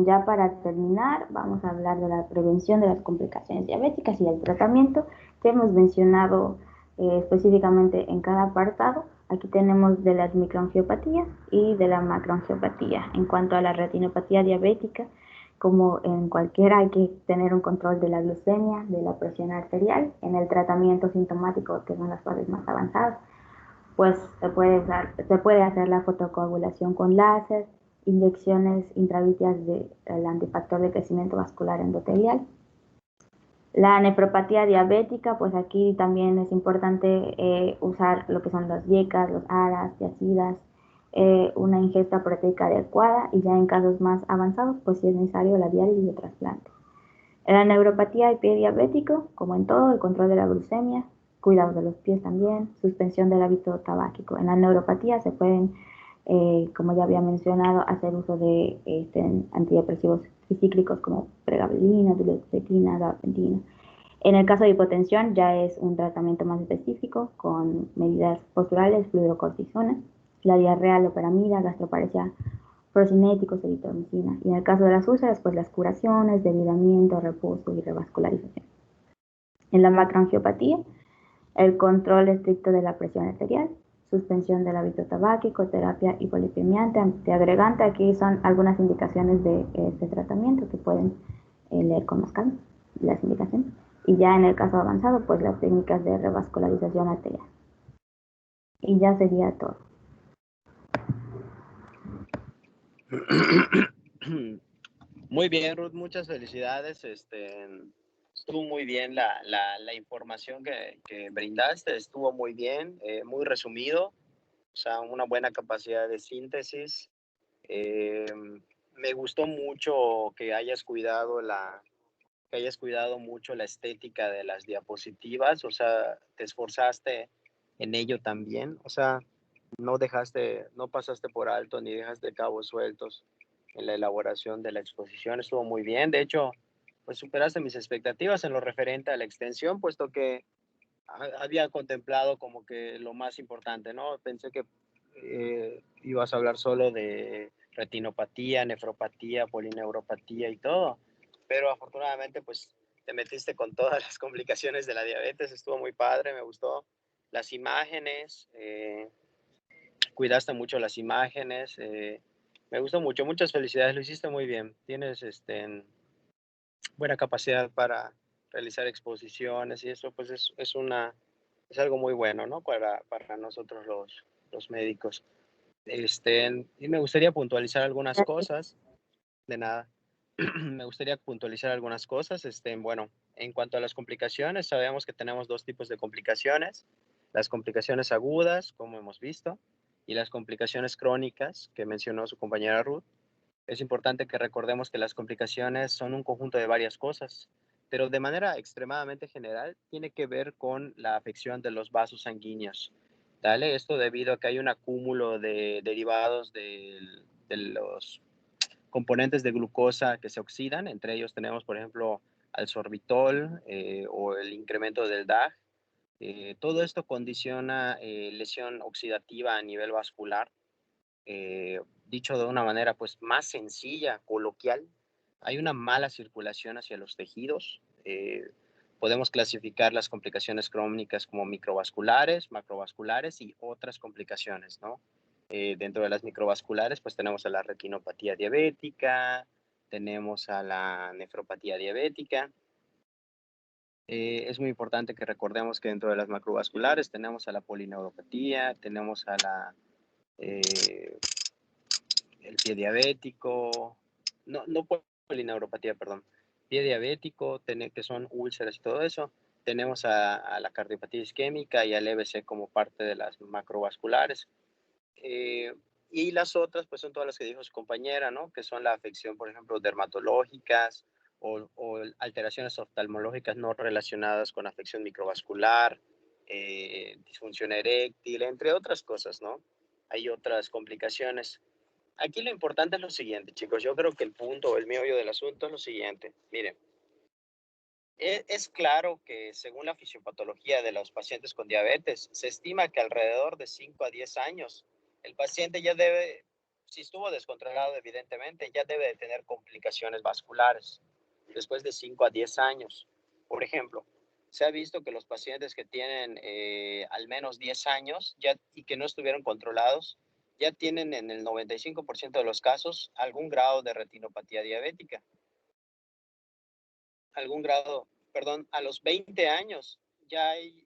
ya para terminar, vamos a hablar de la prevención de las complicaciones diabéticas y el tratamiento que hemos mencionado específicamente en cada apartado. Aquí tenemos de las microangiopatías y de la macroangiopatía. En cuanto a la retinopatía diabética, como en cualquiera, hay que tener un control de la glucemia, de la presión arterial. En el tratamiento sintomático, que son las fases más avanzadas, pues se puede hacer la fotocoagulación con láser, inyecciones intravítreas del antifactor de crecimiento vascular endotelial. La nefropatía diabética, pues aquí también es importante usar lo que son los YECAS, los ARAS, tiacidas, una ingesta proteica adecuada, y ya en casos más avanzados, pues si es necesario la diálisis y trasplante. En la neuropatía y pie diabético, como en todo, el control de la glucemia, cuidado de los pies también, suspensión del hábito tabáquico. En la neuropatía se pueden, como ya había mencionado, hacer uso de antidepresivos tricíclicos como pregabalina, duloxetina, gabapentina. En el caso de hipotensión ya es un tratamiento más específico con medidas posturales, fludrocortisona, la diarrea, loperamida, gastroparesia, procinéticos, eritromicina. Y en el caso de las úlceras, pues las curaciones, debridamiento, reposo y revascularización. En la macroangiopatía, el control estricto de la presión arterial, suspensión del hábito tabáquico, terapia hipolipemiante, antiagregante. Aquí son algunas indicaciones de este tratamiento que pueden leer con más calma, las indicaciones. Y ya en el caso avanzado, pues las técnicas de revascularización arterial. Y ya sería todo. Muy bien, Ruth, muchas felicidades. Estuvo muy bien la información que brindaste, estuvo muy bien, muy resumido, o sea, una buena capacidad de síntesis. Me gustó mucho que hayas cuidado mucho la estética de las diapositivas, o sea, te esforzaste en ello también, o sea, no pasaste por alto ni dejaste cabos sueltos en la elaboración de la exposición. Estuvo muy bien. De hecho, pues superaste mis expectativas en lo referente a la extensión, puesto que había contemplado como que lo más importante, ¿no? Pensé que ibas a hablar solo de retinopatía, nefropatía, polineuropatía y todo, pero afortunadamente pues te metiste con todas las complicaciones de la diabetes. Estuvo muy padre, me gustó las imágenes, cuidaste mucho las imágenes, me gustó mucho, muchas felicidades, lo hiciste muy bien, tienes buena capacidad para realizar exposiciones y eso pues es una Es algo muy bueno, ¿no? Para nosotros los médicos. Y me gustaría puntualizar algunas cosas, de nada. Me gustaría puntualizar algunas cosas. Bueno, en cuanto a las complicaciones, sabemos que tenemos dos tipos de complicaciones. Las complicaciones agudas, como hemos visto, y las complicaciones crónicas, que mencionó su compañera Ruth. Es importante que recordemos que las complicaciones son un conjunto de varias cosas, pero de manera extremadamente general tiene que ver con la afección de los vasos sanguíneos. ¿Vale? Esto debido a que hay un acúmulo de derivados de los componentes de glucosa que se oxidan. Entre ellos tenemos, por ejemplo, al sorbitol o el incremento del DAG. Todo esto condiciona lesión oxidativa a nivel vascular. Dicho de una manera pues más sencilla, coloquial, hay una mala circulación hacia los tejidos. Podemos clasificar las complicaciones crónicas como microvasculares, macrovasculares y otras complicaciones, ¿no? Dentro de las microvasculares, pues tenemos a la retinopatía diabética, tenemos a la nefropatía diabética. Es muy importante que recordemos que dentro de las macrovasculares tenemos a la polineuropatía, tenemos a la el pie diabético, no polineuropatía, perdón, pie diabético, que son úlceras y todo eso. Tenemos a la cardiopatía isquémica y al EBC como parte de las macrovasculares. Y las otras, pues son todas las que dijo su compañera, ¿no? Que son la afección, por ejemplo, dermatológicas o alteraciones oftalmológicas no relacionadas con afección microvascular, disfunción eréctil, entre otras cosas, ¿no? Hay otras complicaciones. Aquí lo importante es lo siguiente, chicos. Yo creo que el punto o el meollo del asunto es lo siguiente. Miren, es claro que según la fisiopatología de los pacientes con diabetes, se estima que alrededor de 5 a 10 años el paciente ya debe, si estuvo descontrolado evidentemente, ya debe de tener complicaciones vasculares después de 5 a 10 años. Por ejemplo, se ha visto que los pacientes que tienen al menos 10 años ya, y que no estuvieron controlados, ya tienen en el 95% de los casos algún grado de retinopatía diabética. Algún grado, perdón, a los 20 años ya hay,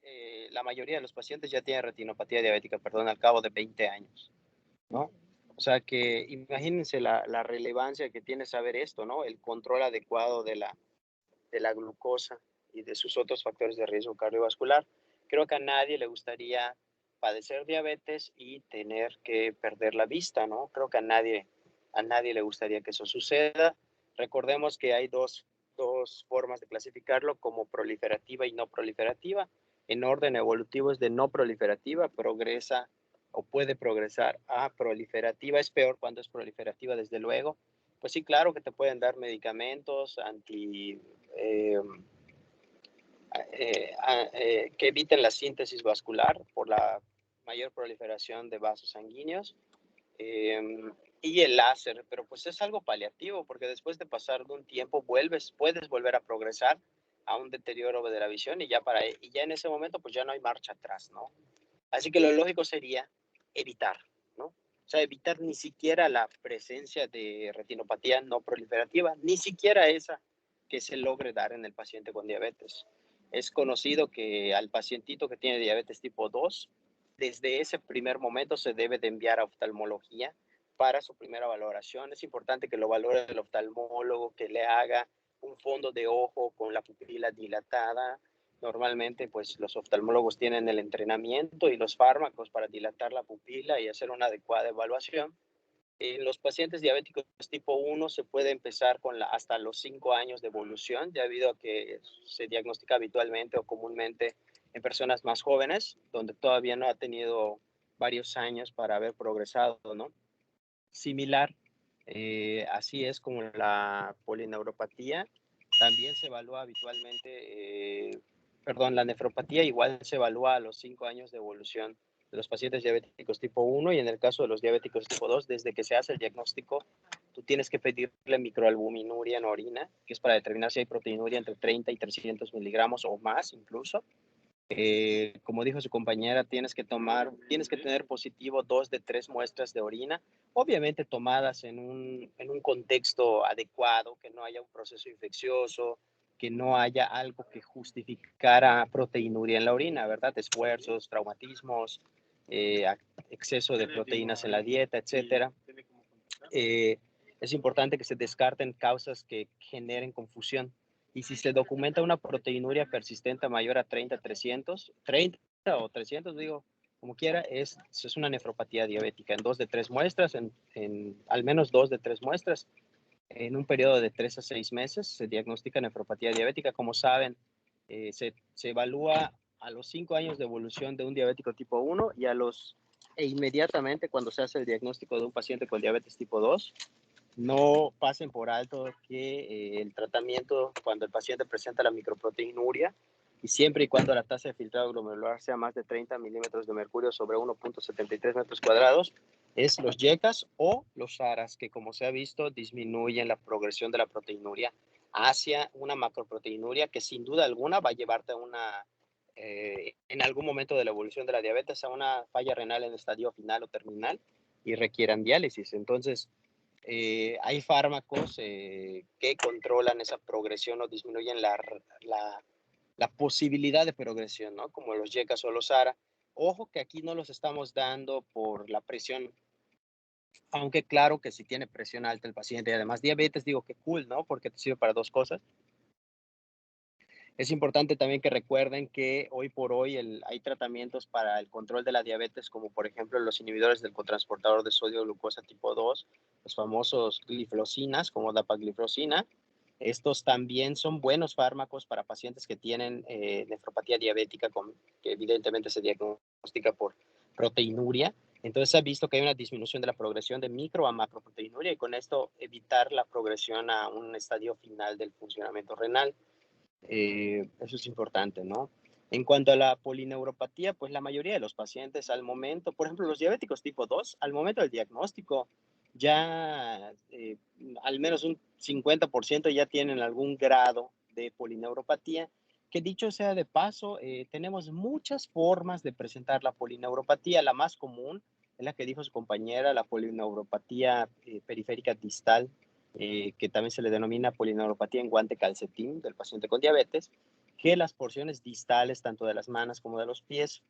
la mayoría de los pacientes ya tienen retinopatía diabética, perdón, al cabo de 20 años, ¿no? O sea que imagínense la relevancia que tiene saber esto, ¿no? El control adecuado de la glucosa y de sus otros factores de riesgo cardiovascular. Creo que a nadie le gustaría padecer diabetes y tener que perder la vista, ¿no? Creo que a nadie le gustaría que eso suceda. Recordemos que hay dos formas de clasificarlo, como proliferativa y no proliferativa. En orden evolutivo es de no proliferativa, progresa o puede progresar a proliferativa. Es peor cuando es proliferativa, desde luego. Pues sí, claro que te pueden dar medicamentos eh, que eviten la síntesis vascular por la mayor proliferación de vasos sanguíneos, eh, y el láser, pero pues es algo paliativo porque después de pasar de un tiempo puedes volver a progresar a un deterioro de la visión y y ya en ese momento pues ya no hay marcha atrás, ¿no? Así que lo lógico sería evitar, ¿no? O sea, evitar ni siquiera la presencia de retinopatía no proliferativa, ni siquiera esa que se logre dar en el paciente con diabetes. Es conocido que al pacientito que tiene diabetes tipo 2, desde ese primer momento se debe de enviar a oftalmología para su primera valoración. Es importante que lo valore el oftalmólogo, que le haga un fondo de ojo con la pupila dilatada. Normalmente, pues los oftalmólogos tienen el entrenamiento y los fármacos para dilatar la pupila y hacer una adecuada evaluación. En los pacientes diabéticos tipo 1 se puede empezar hasta los 5 años de evolución, debido a que se diagnostica habitualmente o comúnmente en personas más jóvenes, donde todavía no ha tenido varios años para haber progresado, ¿no? Similar, así es como la polineuropatía. También se evalúa habitualmente, la nefropatía igual se evalúa a los 5 años de evolución de los pacientes diabéticos tipo 1 y en el caso de los diabéticos tipo 2, desde que se hace el diagnóstico, tú tienes que pedirle microalbuminuria en orina, que es para determinar si hay proteinuria entre 30 y 300 miligramos o más incluso. Como dijo su compañera, tienes que tener positivo 2 de 3 muestras de orina, obviamente tomadas en un contexto adecuado, que no haya un proceso infeccioso, que no haya algo que justificara proteinuria en la orina, ¿verdad? Esfuerzos, traumatismos, exceso de proteínas en la dieta, etcétera. Es importante que se descarten causas que generen confusión. Y si se documenta una proteinuria persistente mayor a 30 o 300, digo, como quiera, es una nefropatía diabética en 2 de 3 muestras, al menos 2 de 3 muestras. En un periodo de 3 a 6 meses se diagnostica nefropatía diabética. Como saben, se evalúa a los 5 años de evolución de un diabético tipo 1 e inmediatamente cuando se hace el diagnóstico de un paciente con diabetes tipo 2, no pasen por alto que el tratamiento, cuando el paciente presenta la microproteinuria, y siempre y cuando la tasa de filtrado glomerular sea más de 30 milímetros de mercurio sobre 1.73 metros cuadrados, es los YECAS o los SARAs, que como se ha visto disminuyen la progresión de la proteinuria hacia una macroproteinuria que sin duda alguna va a llevarte a en algún momento de la evolución de la diabetes, a una falla renal en estadio final o terminal y requieran diálisis. Entonces, hay fármacos que controlan esa progresión o disminuyen la posibilidad de progresión, ¿no? Como los YECAS o los ARA. Ojo que aquí no los estamos dando por la presión, aunque claro que si tiene presión alta el paciente y además diabetes, digo que cool, ¿no? Porque te sirve para 2 cosas. Es importante también que recuerden que hoy por hoy hay tratamientos para el control de la diabetes, como por ejemplo los inhibidores del cotransportador de sodio glucosa tipo 2, los famosos gliflocinas como dapagliflozina. Estos también son buenos fármacos para pacientes que tienen nefropatía diabética, que evidentemente se diagnostica por proteinuria. Entonces se ha visto que hay una disminución de la progresión de micro a macroproteinuria y con esto evitar la progresión a un estadio final del funcionamiento renal. Eso es importante, ¿no? En cuanto a la polineuropatía, pues la mayoría de los pacientes al momento, por ejemplo, los diabéticos tipo 2, al momento del diagnóstico, ya al menos un 50% ya tienen algún grado de polineuropatía, que dicho sea de paso, tenemos muchas formas de presentar la polineuropatía. La más común es la que dijo su compañera, la polineuropatía periférica distal, que también se le denomina polineuropatía en guante calcetín del paciente con diabetes, que las porciones distales, tanto de las manos como de los pies,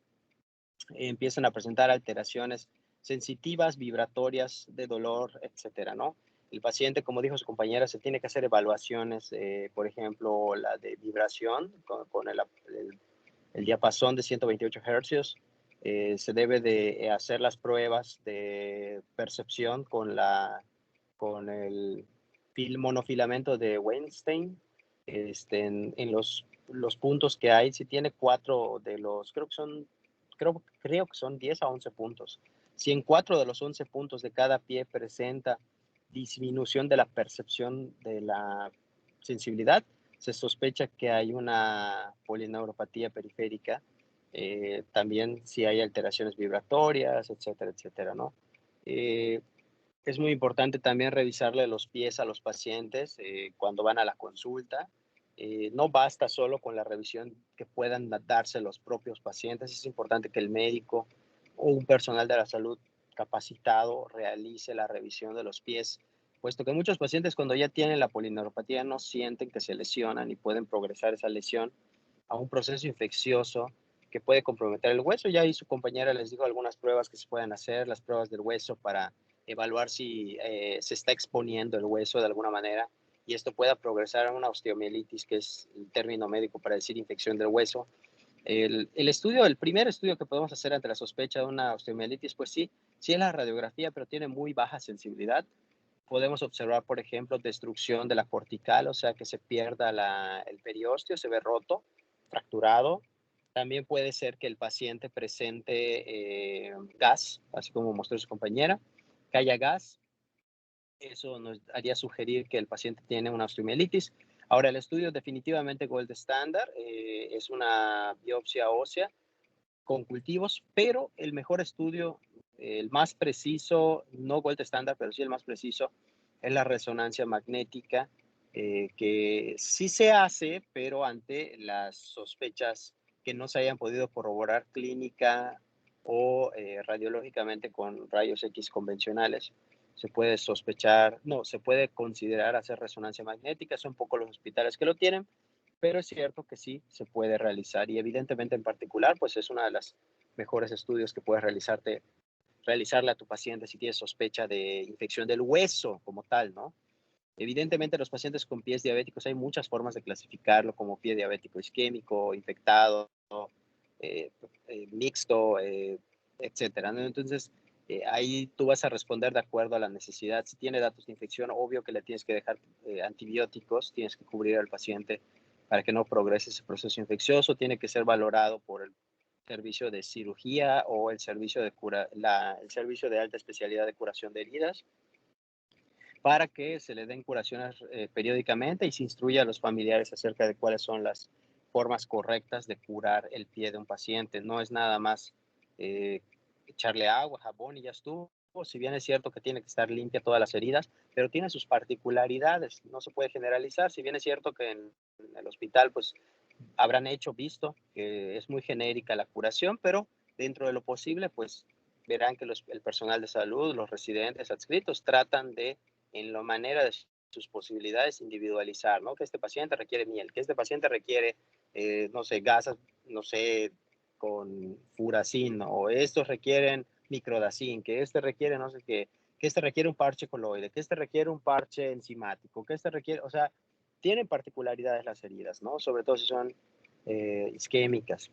empiezan a presentar alteraciones sensitivas, vibratorias, de dolor, etcétera, ¿no? El paciente, como dijo su compañera, se tiene que hacer evaluaciones, por ejemplo, la de vibración con el diapasón de 128 hercios. Se debe de hacer las pruebas de percepción con el monofilamento de Weinstein, en los puntos que hay. Si tiene 4 de los, creo que son 10 a 11 puntos. Si en 4 de los 11 puntos de cada pie presenta disminución de la percepción de la sensibilidad, se sospecha que hay una polineuropatía periférica. También si hay alteraciones vibratorias, etcétera, etcétera, ¿no? Es muy importante también revisarle los pies a los pacientes cuando van a la consulta. No basta solo con la revisión que puedan darse los propios pacientes. Es importante que el médico o un personal de la salud capacitado realice la revisión de los pies, puesto que muchos pacientes cuando ya tienen la polineuropatía no sienten que se lesionan y pueden progresar esa lesión a un proceso infeccioso que puede comprometer el hueso. Ya ahí su compañera les dijo algunas pruebas que se pueden hacer, las pruebas del hueso para evaluar si se está exponiendo el hueso de alguna manera y esto pueda progresar a una osteomielitis, que es el término médico para decir infección del hueso. El primer estudio que podemos hacer ante la sospecha de una osteomielitis, pues sí es la radiografía, pero tiene muy baja sensibilidad. Podemos observar, por ejemplo, destrucción de la cortical, o sea, que se pierda el periósteo, se ve roto, fracturado. También puede ser que el paciente presente gas, así como mostró su compañera, que haya gas. Eso nos haría sugerir que el paciente tiene una osteomielitis. Ahora, el estudio definitivamente gold standard es una biopsia ósea con cultivos, pero el mejor estudio, el más preciso, no gold standard, pero sí el más preciso, es la resonancia magnética, que sí se hace, pero ante las sospechas que no se hayan podido corroborar clínica o radiológicamente con rayos X convencionales. Se puede sospechar, no, se puede considerar hacer resonancia magnética, son pocos los hospitales que lo tienen, pero es cierto que sí se puede realizar y evidentemente en particular, pues es una de las mejores estudios que puedes realizarle a tu paciente si tienes sospecha de infección del hueso como tal, ¿no? Evidentemente, los pacientes con pies diabéticos hay muchas formas de clasificarlo como pie diabético isquémico, infectado, eh, mixto, etcétera, ¿no? Entonces, ahí tú vas a responder de acuerdo a la necesidad. Si tiene datos de infección, obvio que le tienes que dejar antibióticos, tienes que cubrir al paciente para que no progrese ese proceso infeccioso, tiene que ser valorado por el servicio de cirugía o el servicio el servicio de alta especialidad de curación de heridas para que se le den curaciones periódicamente y se instruya a los familiares acerca de cuáles son las formas correctas de curar el pie de un paciente. No es nada más eh, echarle agua, jabón y ya estuvo. Si bien es cierto que tiene que estar limpia todas las heridas, pero tiene sus particularidades, no se puede generalizar. Si bien es cierto que en el hospital pues habrán visto que es muy genérica la curación, pero dentro de lo posible pues verán que el personal de salud, los residentes adscritos tratan de en la manera de sus posibilidades individualizar, ¿no? Que este paciente requiere miel, que este paciente requiere, no sé, gasas, no sé, con furacin, o estos requieren microdacin, que este requiere, no sé qué, que este requiere un parche coloide, que este requiere un parche enzimático, que este requiere, o sea, tienen particularidades las heridas, ¿no? Sobre todo si son isquémicas.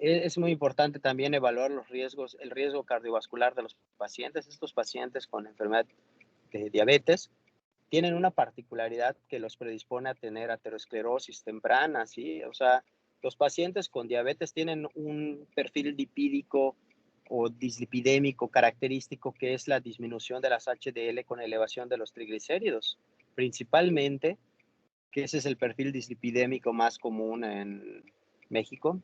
Es muy importante también evaluar los riesgos, el riesgo cardiovascular de los pacientes. Estos pacientes con enfermedad de diabetes tienen una particularidad que los predispone a tener aterosclerosis temprana, ¿sí? O sea, los pacientes con diabetes tienen un perfil lipídico o dislipidémico característico que es la disminución de las HDL con elevación de los triglicéridos, principalmente, que ese es el perfil dislipidémico más común en México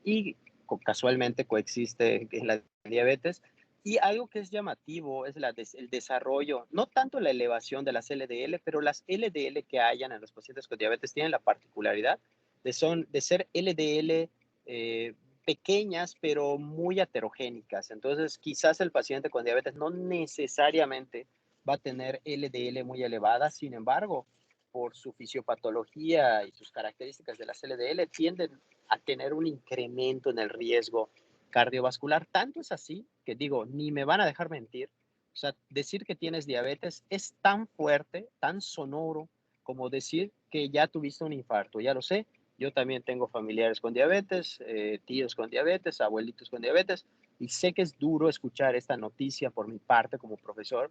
y casualmente coexiste en la diabetes. Y algo que es llamativo es el desarrollo, no tanto la elevación de las LDL, pero las LDL que hayan en los pacientes con diabetes tienen la particularidad de ser LDL pequeñas, pero muy heterogénicas. Entonces, quizás el paciente con diabetes no necesariamente va a tener LDL muy elevadas, sin embargo, por su fisiopatología y sus características de las LDL, tienden a tener un incremento en el riesgo cardiovascular. Tanto es así que digo, ni me van a dejar mentir. O sea, decir que tienes diabetes es tan fuerte, tan sonoro, como decir que ya tuviste un infarto. Ya lo sé, yo también tengo familiares con diabetes, tíos con diabetes, abuelitos con diabetes, y sé que es duro escuchar esta noticia por mi parte como profesor,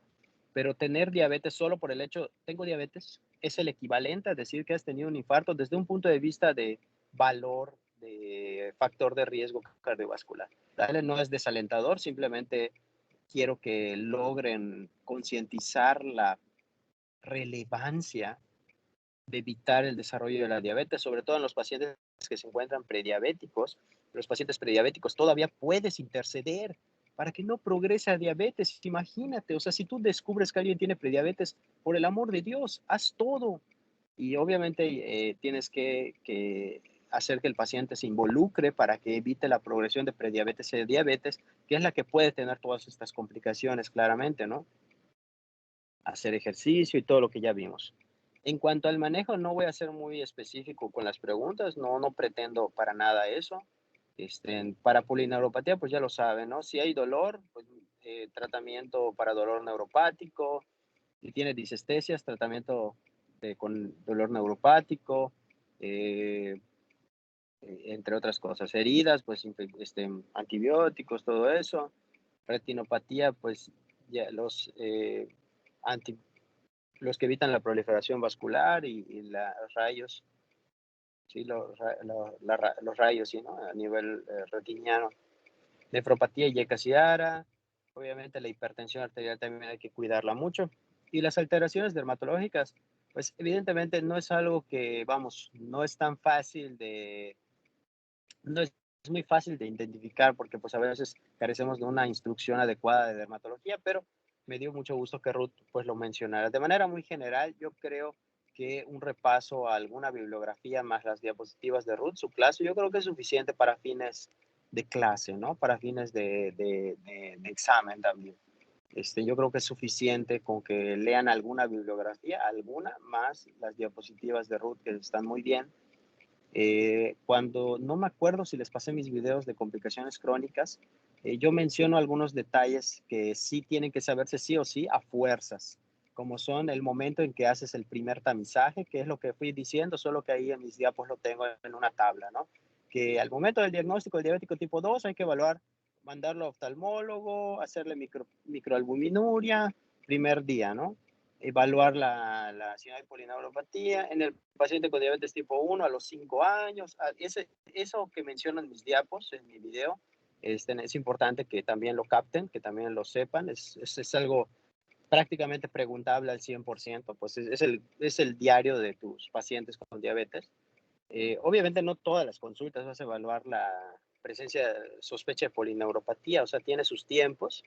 pero tener diabetes solo por el hecho, tengo diabetes, es el equivalente a decir que has tenido un infarto desde un punto de vista de valor de factor de riesgo cardiovascular. ¿Vale? No es desalentador, simplemente quiero que logren concientizar la relevancia de evitar el desarrollo de la diabetes, sobre todo en los pacientes que se encuentran prediabéticos. Los pacientes prediabéticos todavía puedes interceder para que no progrese a diabetes. Imagínate, o sea, si tú descubres que alguien tiene prediabetes, por el amor de Dios, haz todo. Y obviamente tienes que hacer que el paciente se involucre para que evite la progresión de prediabetes y de diabetes, que es la que puede tener todas estas complicaciones, claramente, ¿no? Hacer ejercicio y todo lo que ya vimos. En cuanto al manejo, no voy a ser muy específico con las preguntas, no pretendo para nada eso. Para polineuropatía, pues ya lo saben, ¿no? Si hay dolor, pues tratamiento para dolor neuropático. Si tiene disestesias, tratamiento con dolor neuropático, eh, entre otras cosas. Heridas, pues antibióticos, todo eso. Retinopatía, pues ya anti, los que evitan la proliferación vascular y los rayos, sí, los rayos, sí, ¿no? A nivel retiniano. Nefropatía y Yakasiara, obviamente la hipertensión arterial también hay que cuidarla mucho. Y las alteraciones dermatológicas, pues evidentemente no es algo que, vamos, no es tan fácil no es muy fácil de identificar porque pues a veces carecemos de una instrucción adecuada de dermatología, pero me dio mucho gusto que Ruth pues lo mencionara. De manera muy general, yo creo que un repaso a alguna bibliografía más las diapositivas de Ruth, su clase, yo creo que es suficiente para fines de clase, ¿no? Para fines de examen también. Yo creo que es suficiente con que lean alguna bibliografía, alguna, más las diapositivas de Ruth, que están muy bien. Cuando no me acuerdo si les pasé mis videos de complicaciones crónicas, yo menciono algunos detalles que sí tienen que saberse sí o sí a fuerzas, como son el momento en que haces el primer tamizaje, que es lo que fui diciendo, solo que ahí en mis diapos lo tengo en una tabla, ¿no? Que al momento del diagnóstico del diabético tipo 2 hay que evaluar, mandarlo a oftalmólogo, hacerle microalbuminuria, primer día, ¿no? Evaluar la señal de polineuropatía en el paciente con diabetes tipo 1 a los 5 años. Eso que mencionan mis diapos en mi video, es importante que también lo capten, que también lo sepan. Es algo prácticamente preguntable al 100%, pues es el diario de tus pacientes con diabetes. Obviamente no todas las consultas vas a evaluar la presencia, sospecha de polineuropatía, o sea, tiene sus tiempos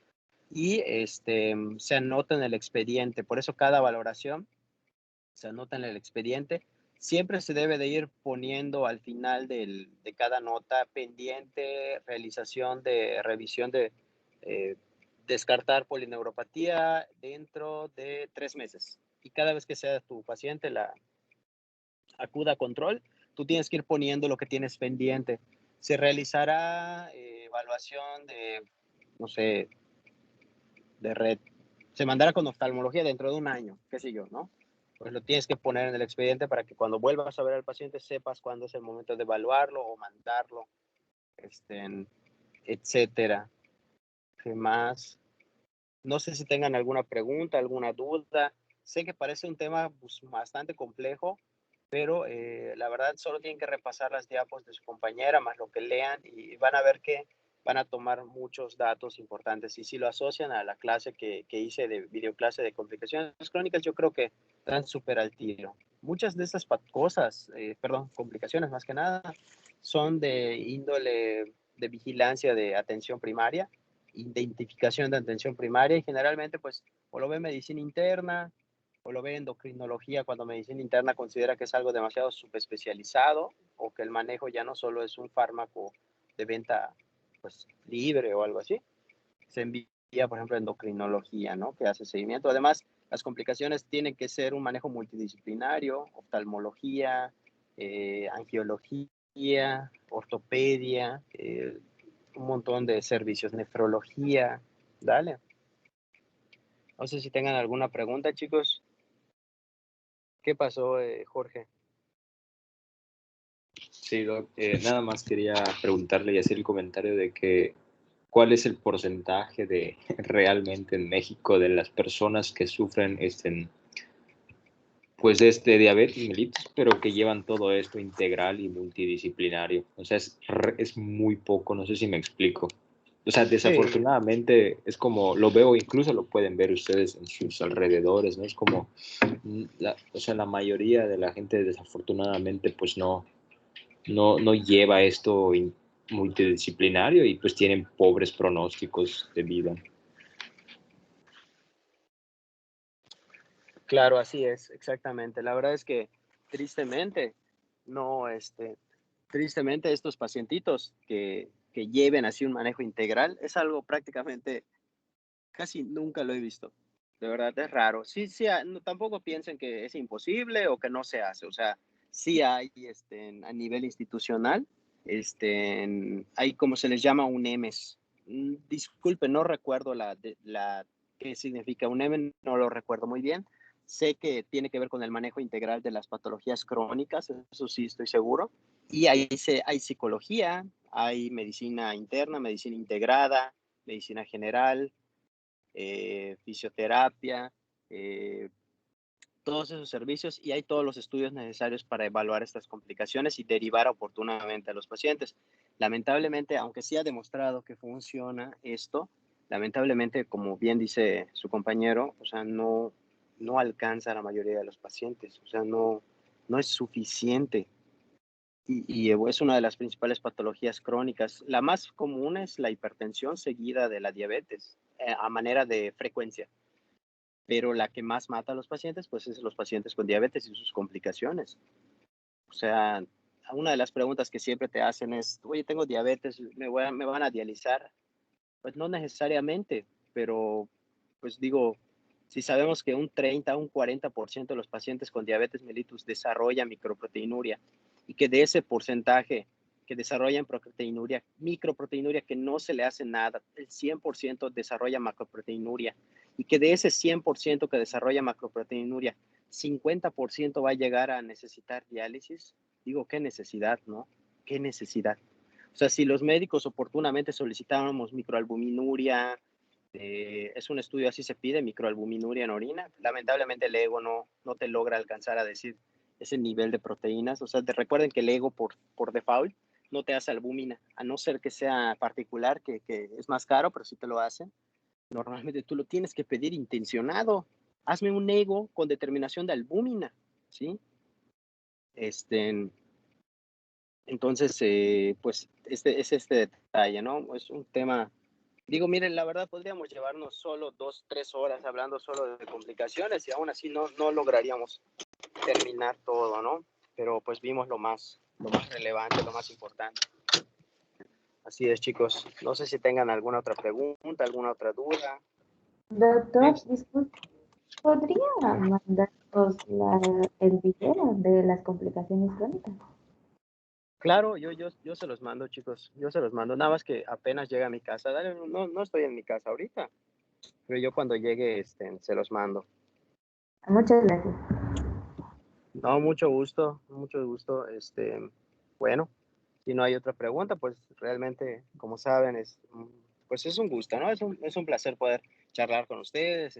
y se anota en el expediente. Por eso cada valoración se anota en el expediente. Siempre se debe de ir poniendo al final de cada nota pendiente, realización de revisión de descartar polineuropatía dentro de 3 meses. Y cada vez que sea tu paciente la acuda a control, tú tienes que ir poniendo lo que tienes pendiente. Se realizará evaluación de, no sé, de red. Se mandará con oftalmología dentro de un año, qué sé yo, ¿no? Pues lo tienes que poner en el expediente para que cuando vuelvas a ver al paciente sepas cuándo es el momento de evaluarlo o mandarlo, etcétera. ¿Qué más? No sé si tengan alguna pregunta, alguna duda. Sé que parece un tema pues, bastante complejo, pero la verdad solo tienen que repasar las diapos de su compañera, más lo que lean, y van a ver que van a tomar muchos datos importantes. Y si lo asocian a la clase que hice de videoclase de complicaciones crónicas, yo creo que están súper al tiro. Muchas de estas cosas, complicaciones más que nada, son de índole de vigilancia de atención primaria, identificación de atención primaria, y generalmente pues o lo ve medicina interna o lo ve endocrinología cuando medicina interna considera que es algo demasiado subespecializado o que el manejo ya no solo es un fármaco de venta pues libre o algo así. Se envía, por ejemplo, endocrinología, ¿no? Que hace seguimiento. Además, las complicaciones tienen que ser un manejo multidisciplinario, oftalmología, angiología, ortopedia, un montón de servicios, nefrología. Dale. No sé si tengan alguna pregunta, chicos. ¿Qué pasó, Jorge? Sí, Doc, nada más quería preguntarle y hacer el comentario de que cuál es el porcentaje de realmente en México de las personas que sufren pues de diabetes mellitus, pero que llevan todo esto integral y multidisciplinario. O sea, es muy poco, no sé si me explico. O sea, Sí, desafortunadamente es como, lo veo, incluso lo pueden ver ustedes en sus alrededores, ¿no? Es como, o sea, la mayoría de la gente desafortunadamente pues no lleva esto multidisciplinario y pues tienen pobres pronósticos de vida. claro, así es, exactamente. La verdad es que tristemente, no, tristemente estos pacientitos que lleven así un manejo integral es algo prácticamente casi nunca lo he visto. De verdad, es raro. Sí, sí, no, tampoco piensen que es imposible o que no se hace. O sea, sí hay a nivel institucional, hay como se les llama un EMES. Disculpe, no recuerdo qué significa un EMES, no lo recuerdo muy bien. Sé que tiene que ver con el manejo integral de las patologías crónicas, eso sí estoy seguro. Y hay psicología, hay medicina interna, medicina integrada, medicina general, fisioterapia, todos esos servicios, y hay todos los estudios necesarios para evaluar estas complicaciones y derivar oportunamente a los pacientes. Lamentablemente, aunque sí ha demostrado que funciona esto, lamentablemente, como bien dice su compañero, o sea, no alcanza a la mayoría de los pacientes, o sea, no es suficiente. Y es una de las principales patologías crónicas. La más común es la hipertensión seguida de la diabetes, a manera de frecuencia. Pero la que más mata a los pacientes, pues es los pacientes con diabetes y sus complicaciones. O sea, una de las preguntas que siempre te hacen es, oye, tengo diabetes, me van a dializar. Pues no necesariamente, pero pues digo, si sabemos que un 30, un 40% de los pacientes con diabetes mellitus desarrollan microproteinuria y que de ese porcentaje que desarrollan microproteinuria que no se le hace nada, el 100% desarrolla macroproteinuria y que de ese 100% que desarrolla macroproteinuria, 50% va a llegar a necesitar diálisis, digo, qué necesidad, ¿no? Qué necesidad. O sea, si los médicos oportunamente solicitábamos microalbuminuria, es un estudio así se pide, microalbuminuria en orina, lamentablemente el ego no te logra alcanzar a decir ese nivel de proteínas. O sea, recuerden que el ego por default no te hace albúmina, a no ser que sea particular, que es más caro, pero sí te lo hacen. Normalmente tú lo tienes que pedir intencionado. Hazme un ego con determinación de albúmina, ¿sí? Entonces, pues es este detalle, ¿no? Es un tema, digo, miren, la verdad podríamos llevarnos solo 2, 3 horas hablando solo de complicaciones y aún así no lograríamos terminar todo, ¿no? Pero pues vimos lo más relevante, lo más importante. Así es, chicos. No sé si tengan alguna otra pregunta, alguna otra duda. Doctor, disculpe, ¿podría mandarnos el video de las complicaciones crónicas? Claro, yo se los mando, chicos. Yo se los mando. Nada más que apenas llegue a mi casa. Dale, no estoy en mi casa ahorita. Pero yo cuando llegue, se los mando. Muchas gracias. No, mucho gusto, mucho gusto. Bueno, si no hay otra pregunta, pues realmente, como saben, pues es un gusto, ¿no? Es un placer poder charlar con ustedes.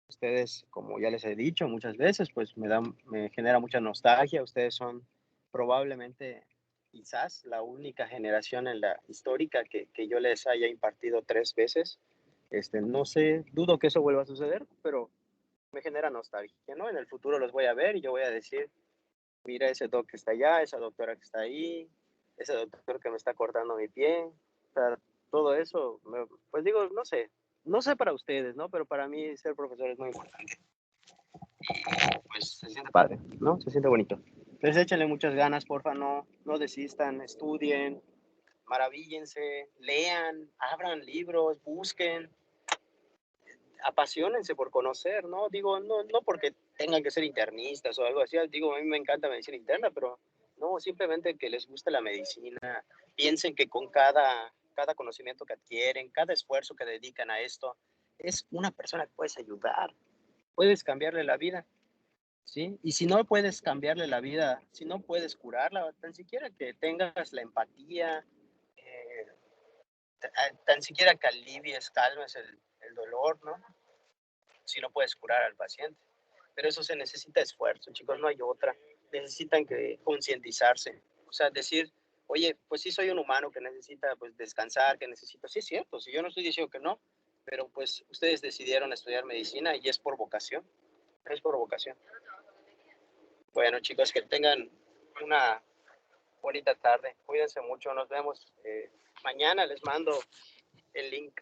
Ustedes, como ya les he dicho muchas veces, pues me genera mucha nostalgia. Ustedes son probablemente, quizás, la única generación en la histórica que yo les haya impartido 3 veces. No sé, dudo que eso vuelva a suceder, pero me genera nostalgia, ¿no? En el futuro los voy a ver y yo voy a decir, mira ese doc que está allá, esa doctora que está ahí, ese doctor que me está cortando mi pie. O sea, todo eso, pues digo, no sé para ustedes, ¿no? Pero para mí ser profesor es muy importante. Pues se siente padre, ¿no? Se siente bonito. Entonces échenle muchas ganas, porfa, no desistan, estudien, maravíllense, lean, abran libros, busquen, apasionense por conocer, ¿no? Digo, no porque tengan que ser internistas o algo así, digo, a mí me encanta medicina interna, pero no, simplemente que les guste la medicina, piensen que con cada conocimiento que adquieren, cada esfuerzo que dedican a esto, es una persona que puedes ayudar, puedes cambiarle la vida, ¿sí? Y si no puedes cambiarle la vida, si no puedes curarla, tan siquiera que tengas la empatía, eh, tan siquiera que alivies, calmes el dolor, ¿no? Si no puedes curar al paciente. Pero eso se necesita esfuerzo, chicos, no hay otra. Necesitan que concientizarse. O sea, decir, oye, pues sí soy un humano que necesita pues descansar, que necesito. Sí, es cierto, si yo no estoy diciendo que no, pero pues ustedes decidieron estudiar medicina y es por vocación. Es por vocación. Bueno, chicos, que tengan una bonita tarde. Cuídense mucho, nos vemos mañana. Les mando el link.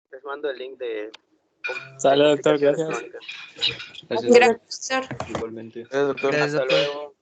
Les mando el link de Sale, doctor, gracias. Crónicas. Gracias, Gracias, doctor. igualmente. Hasta luego.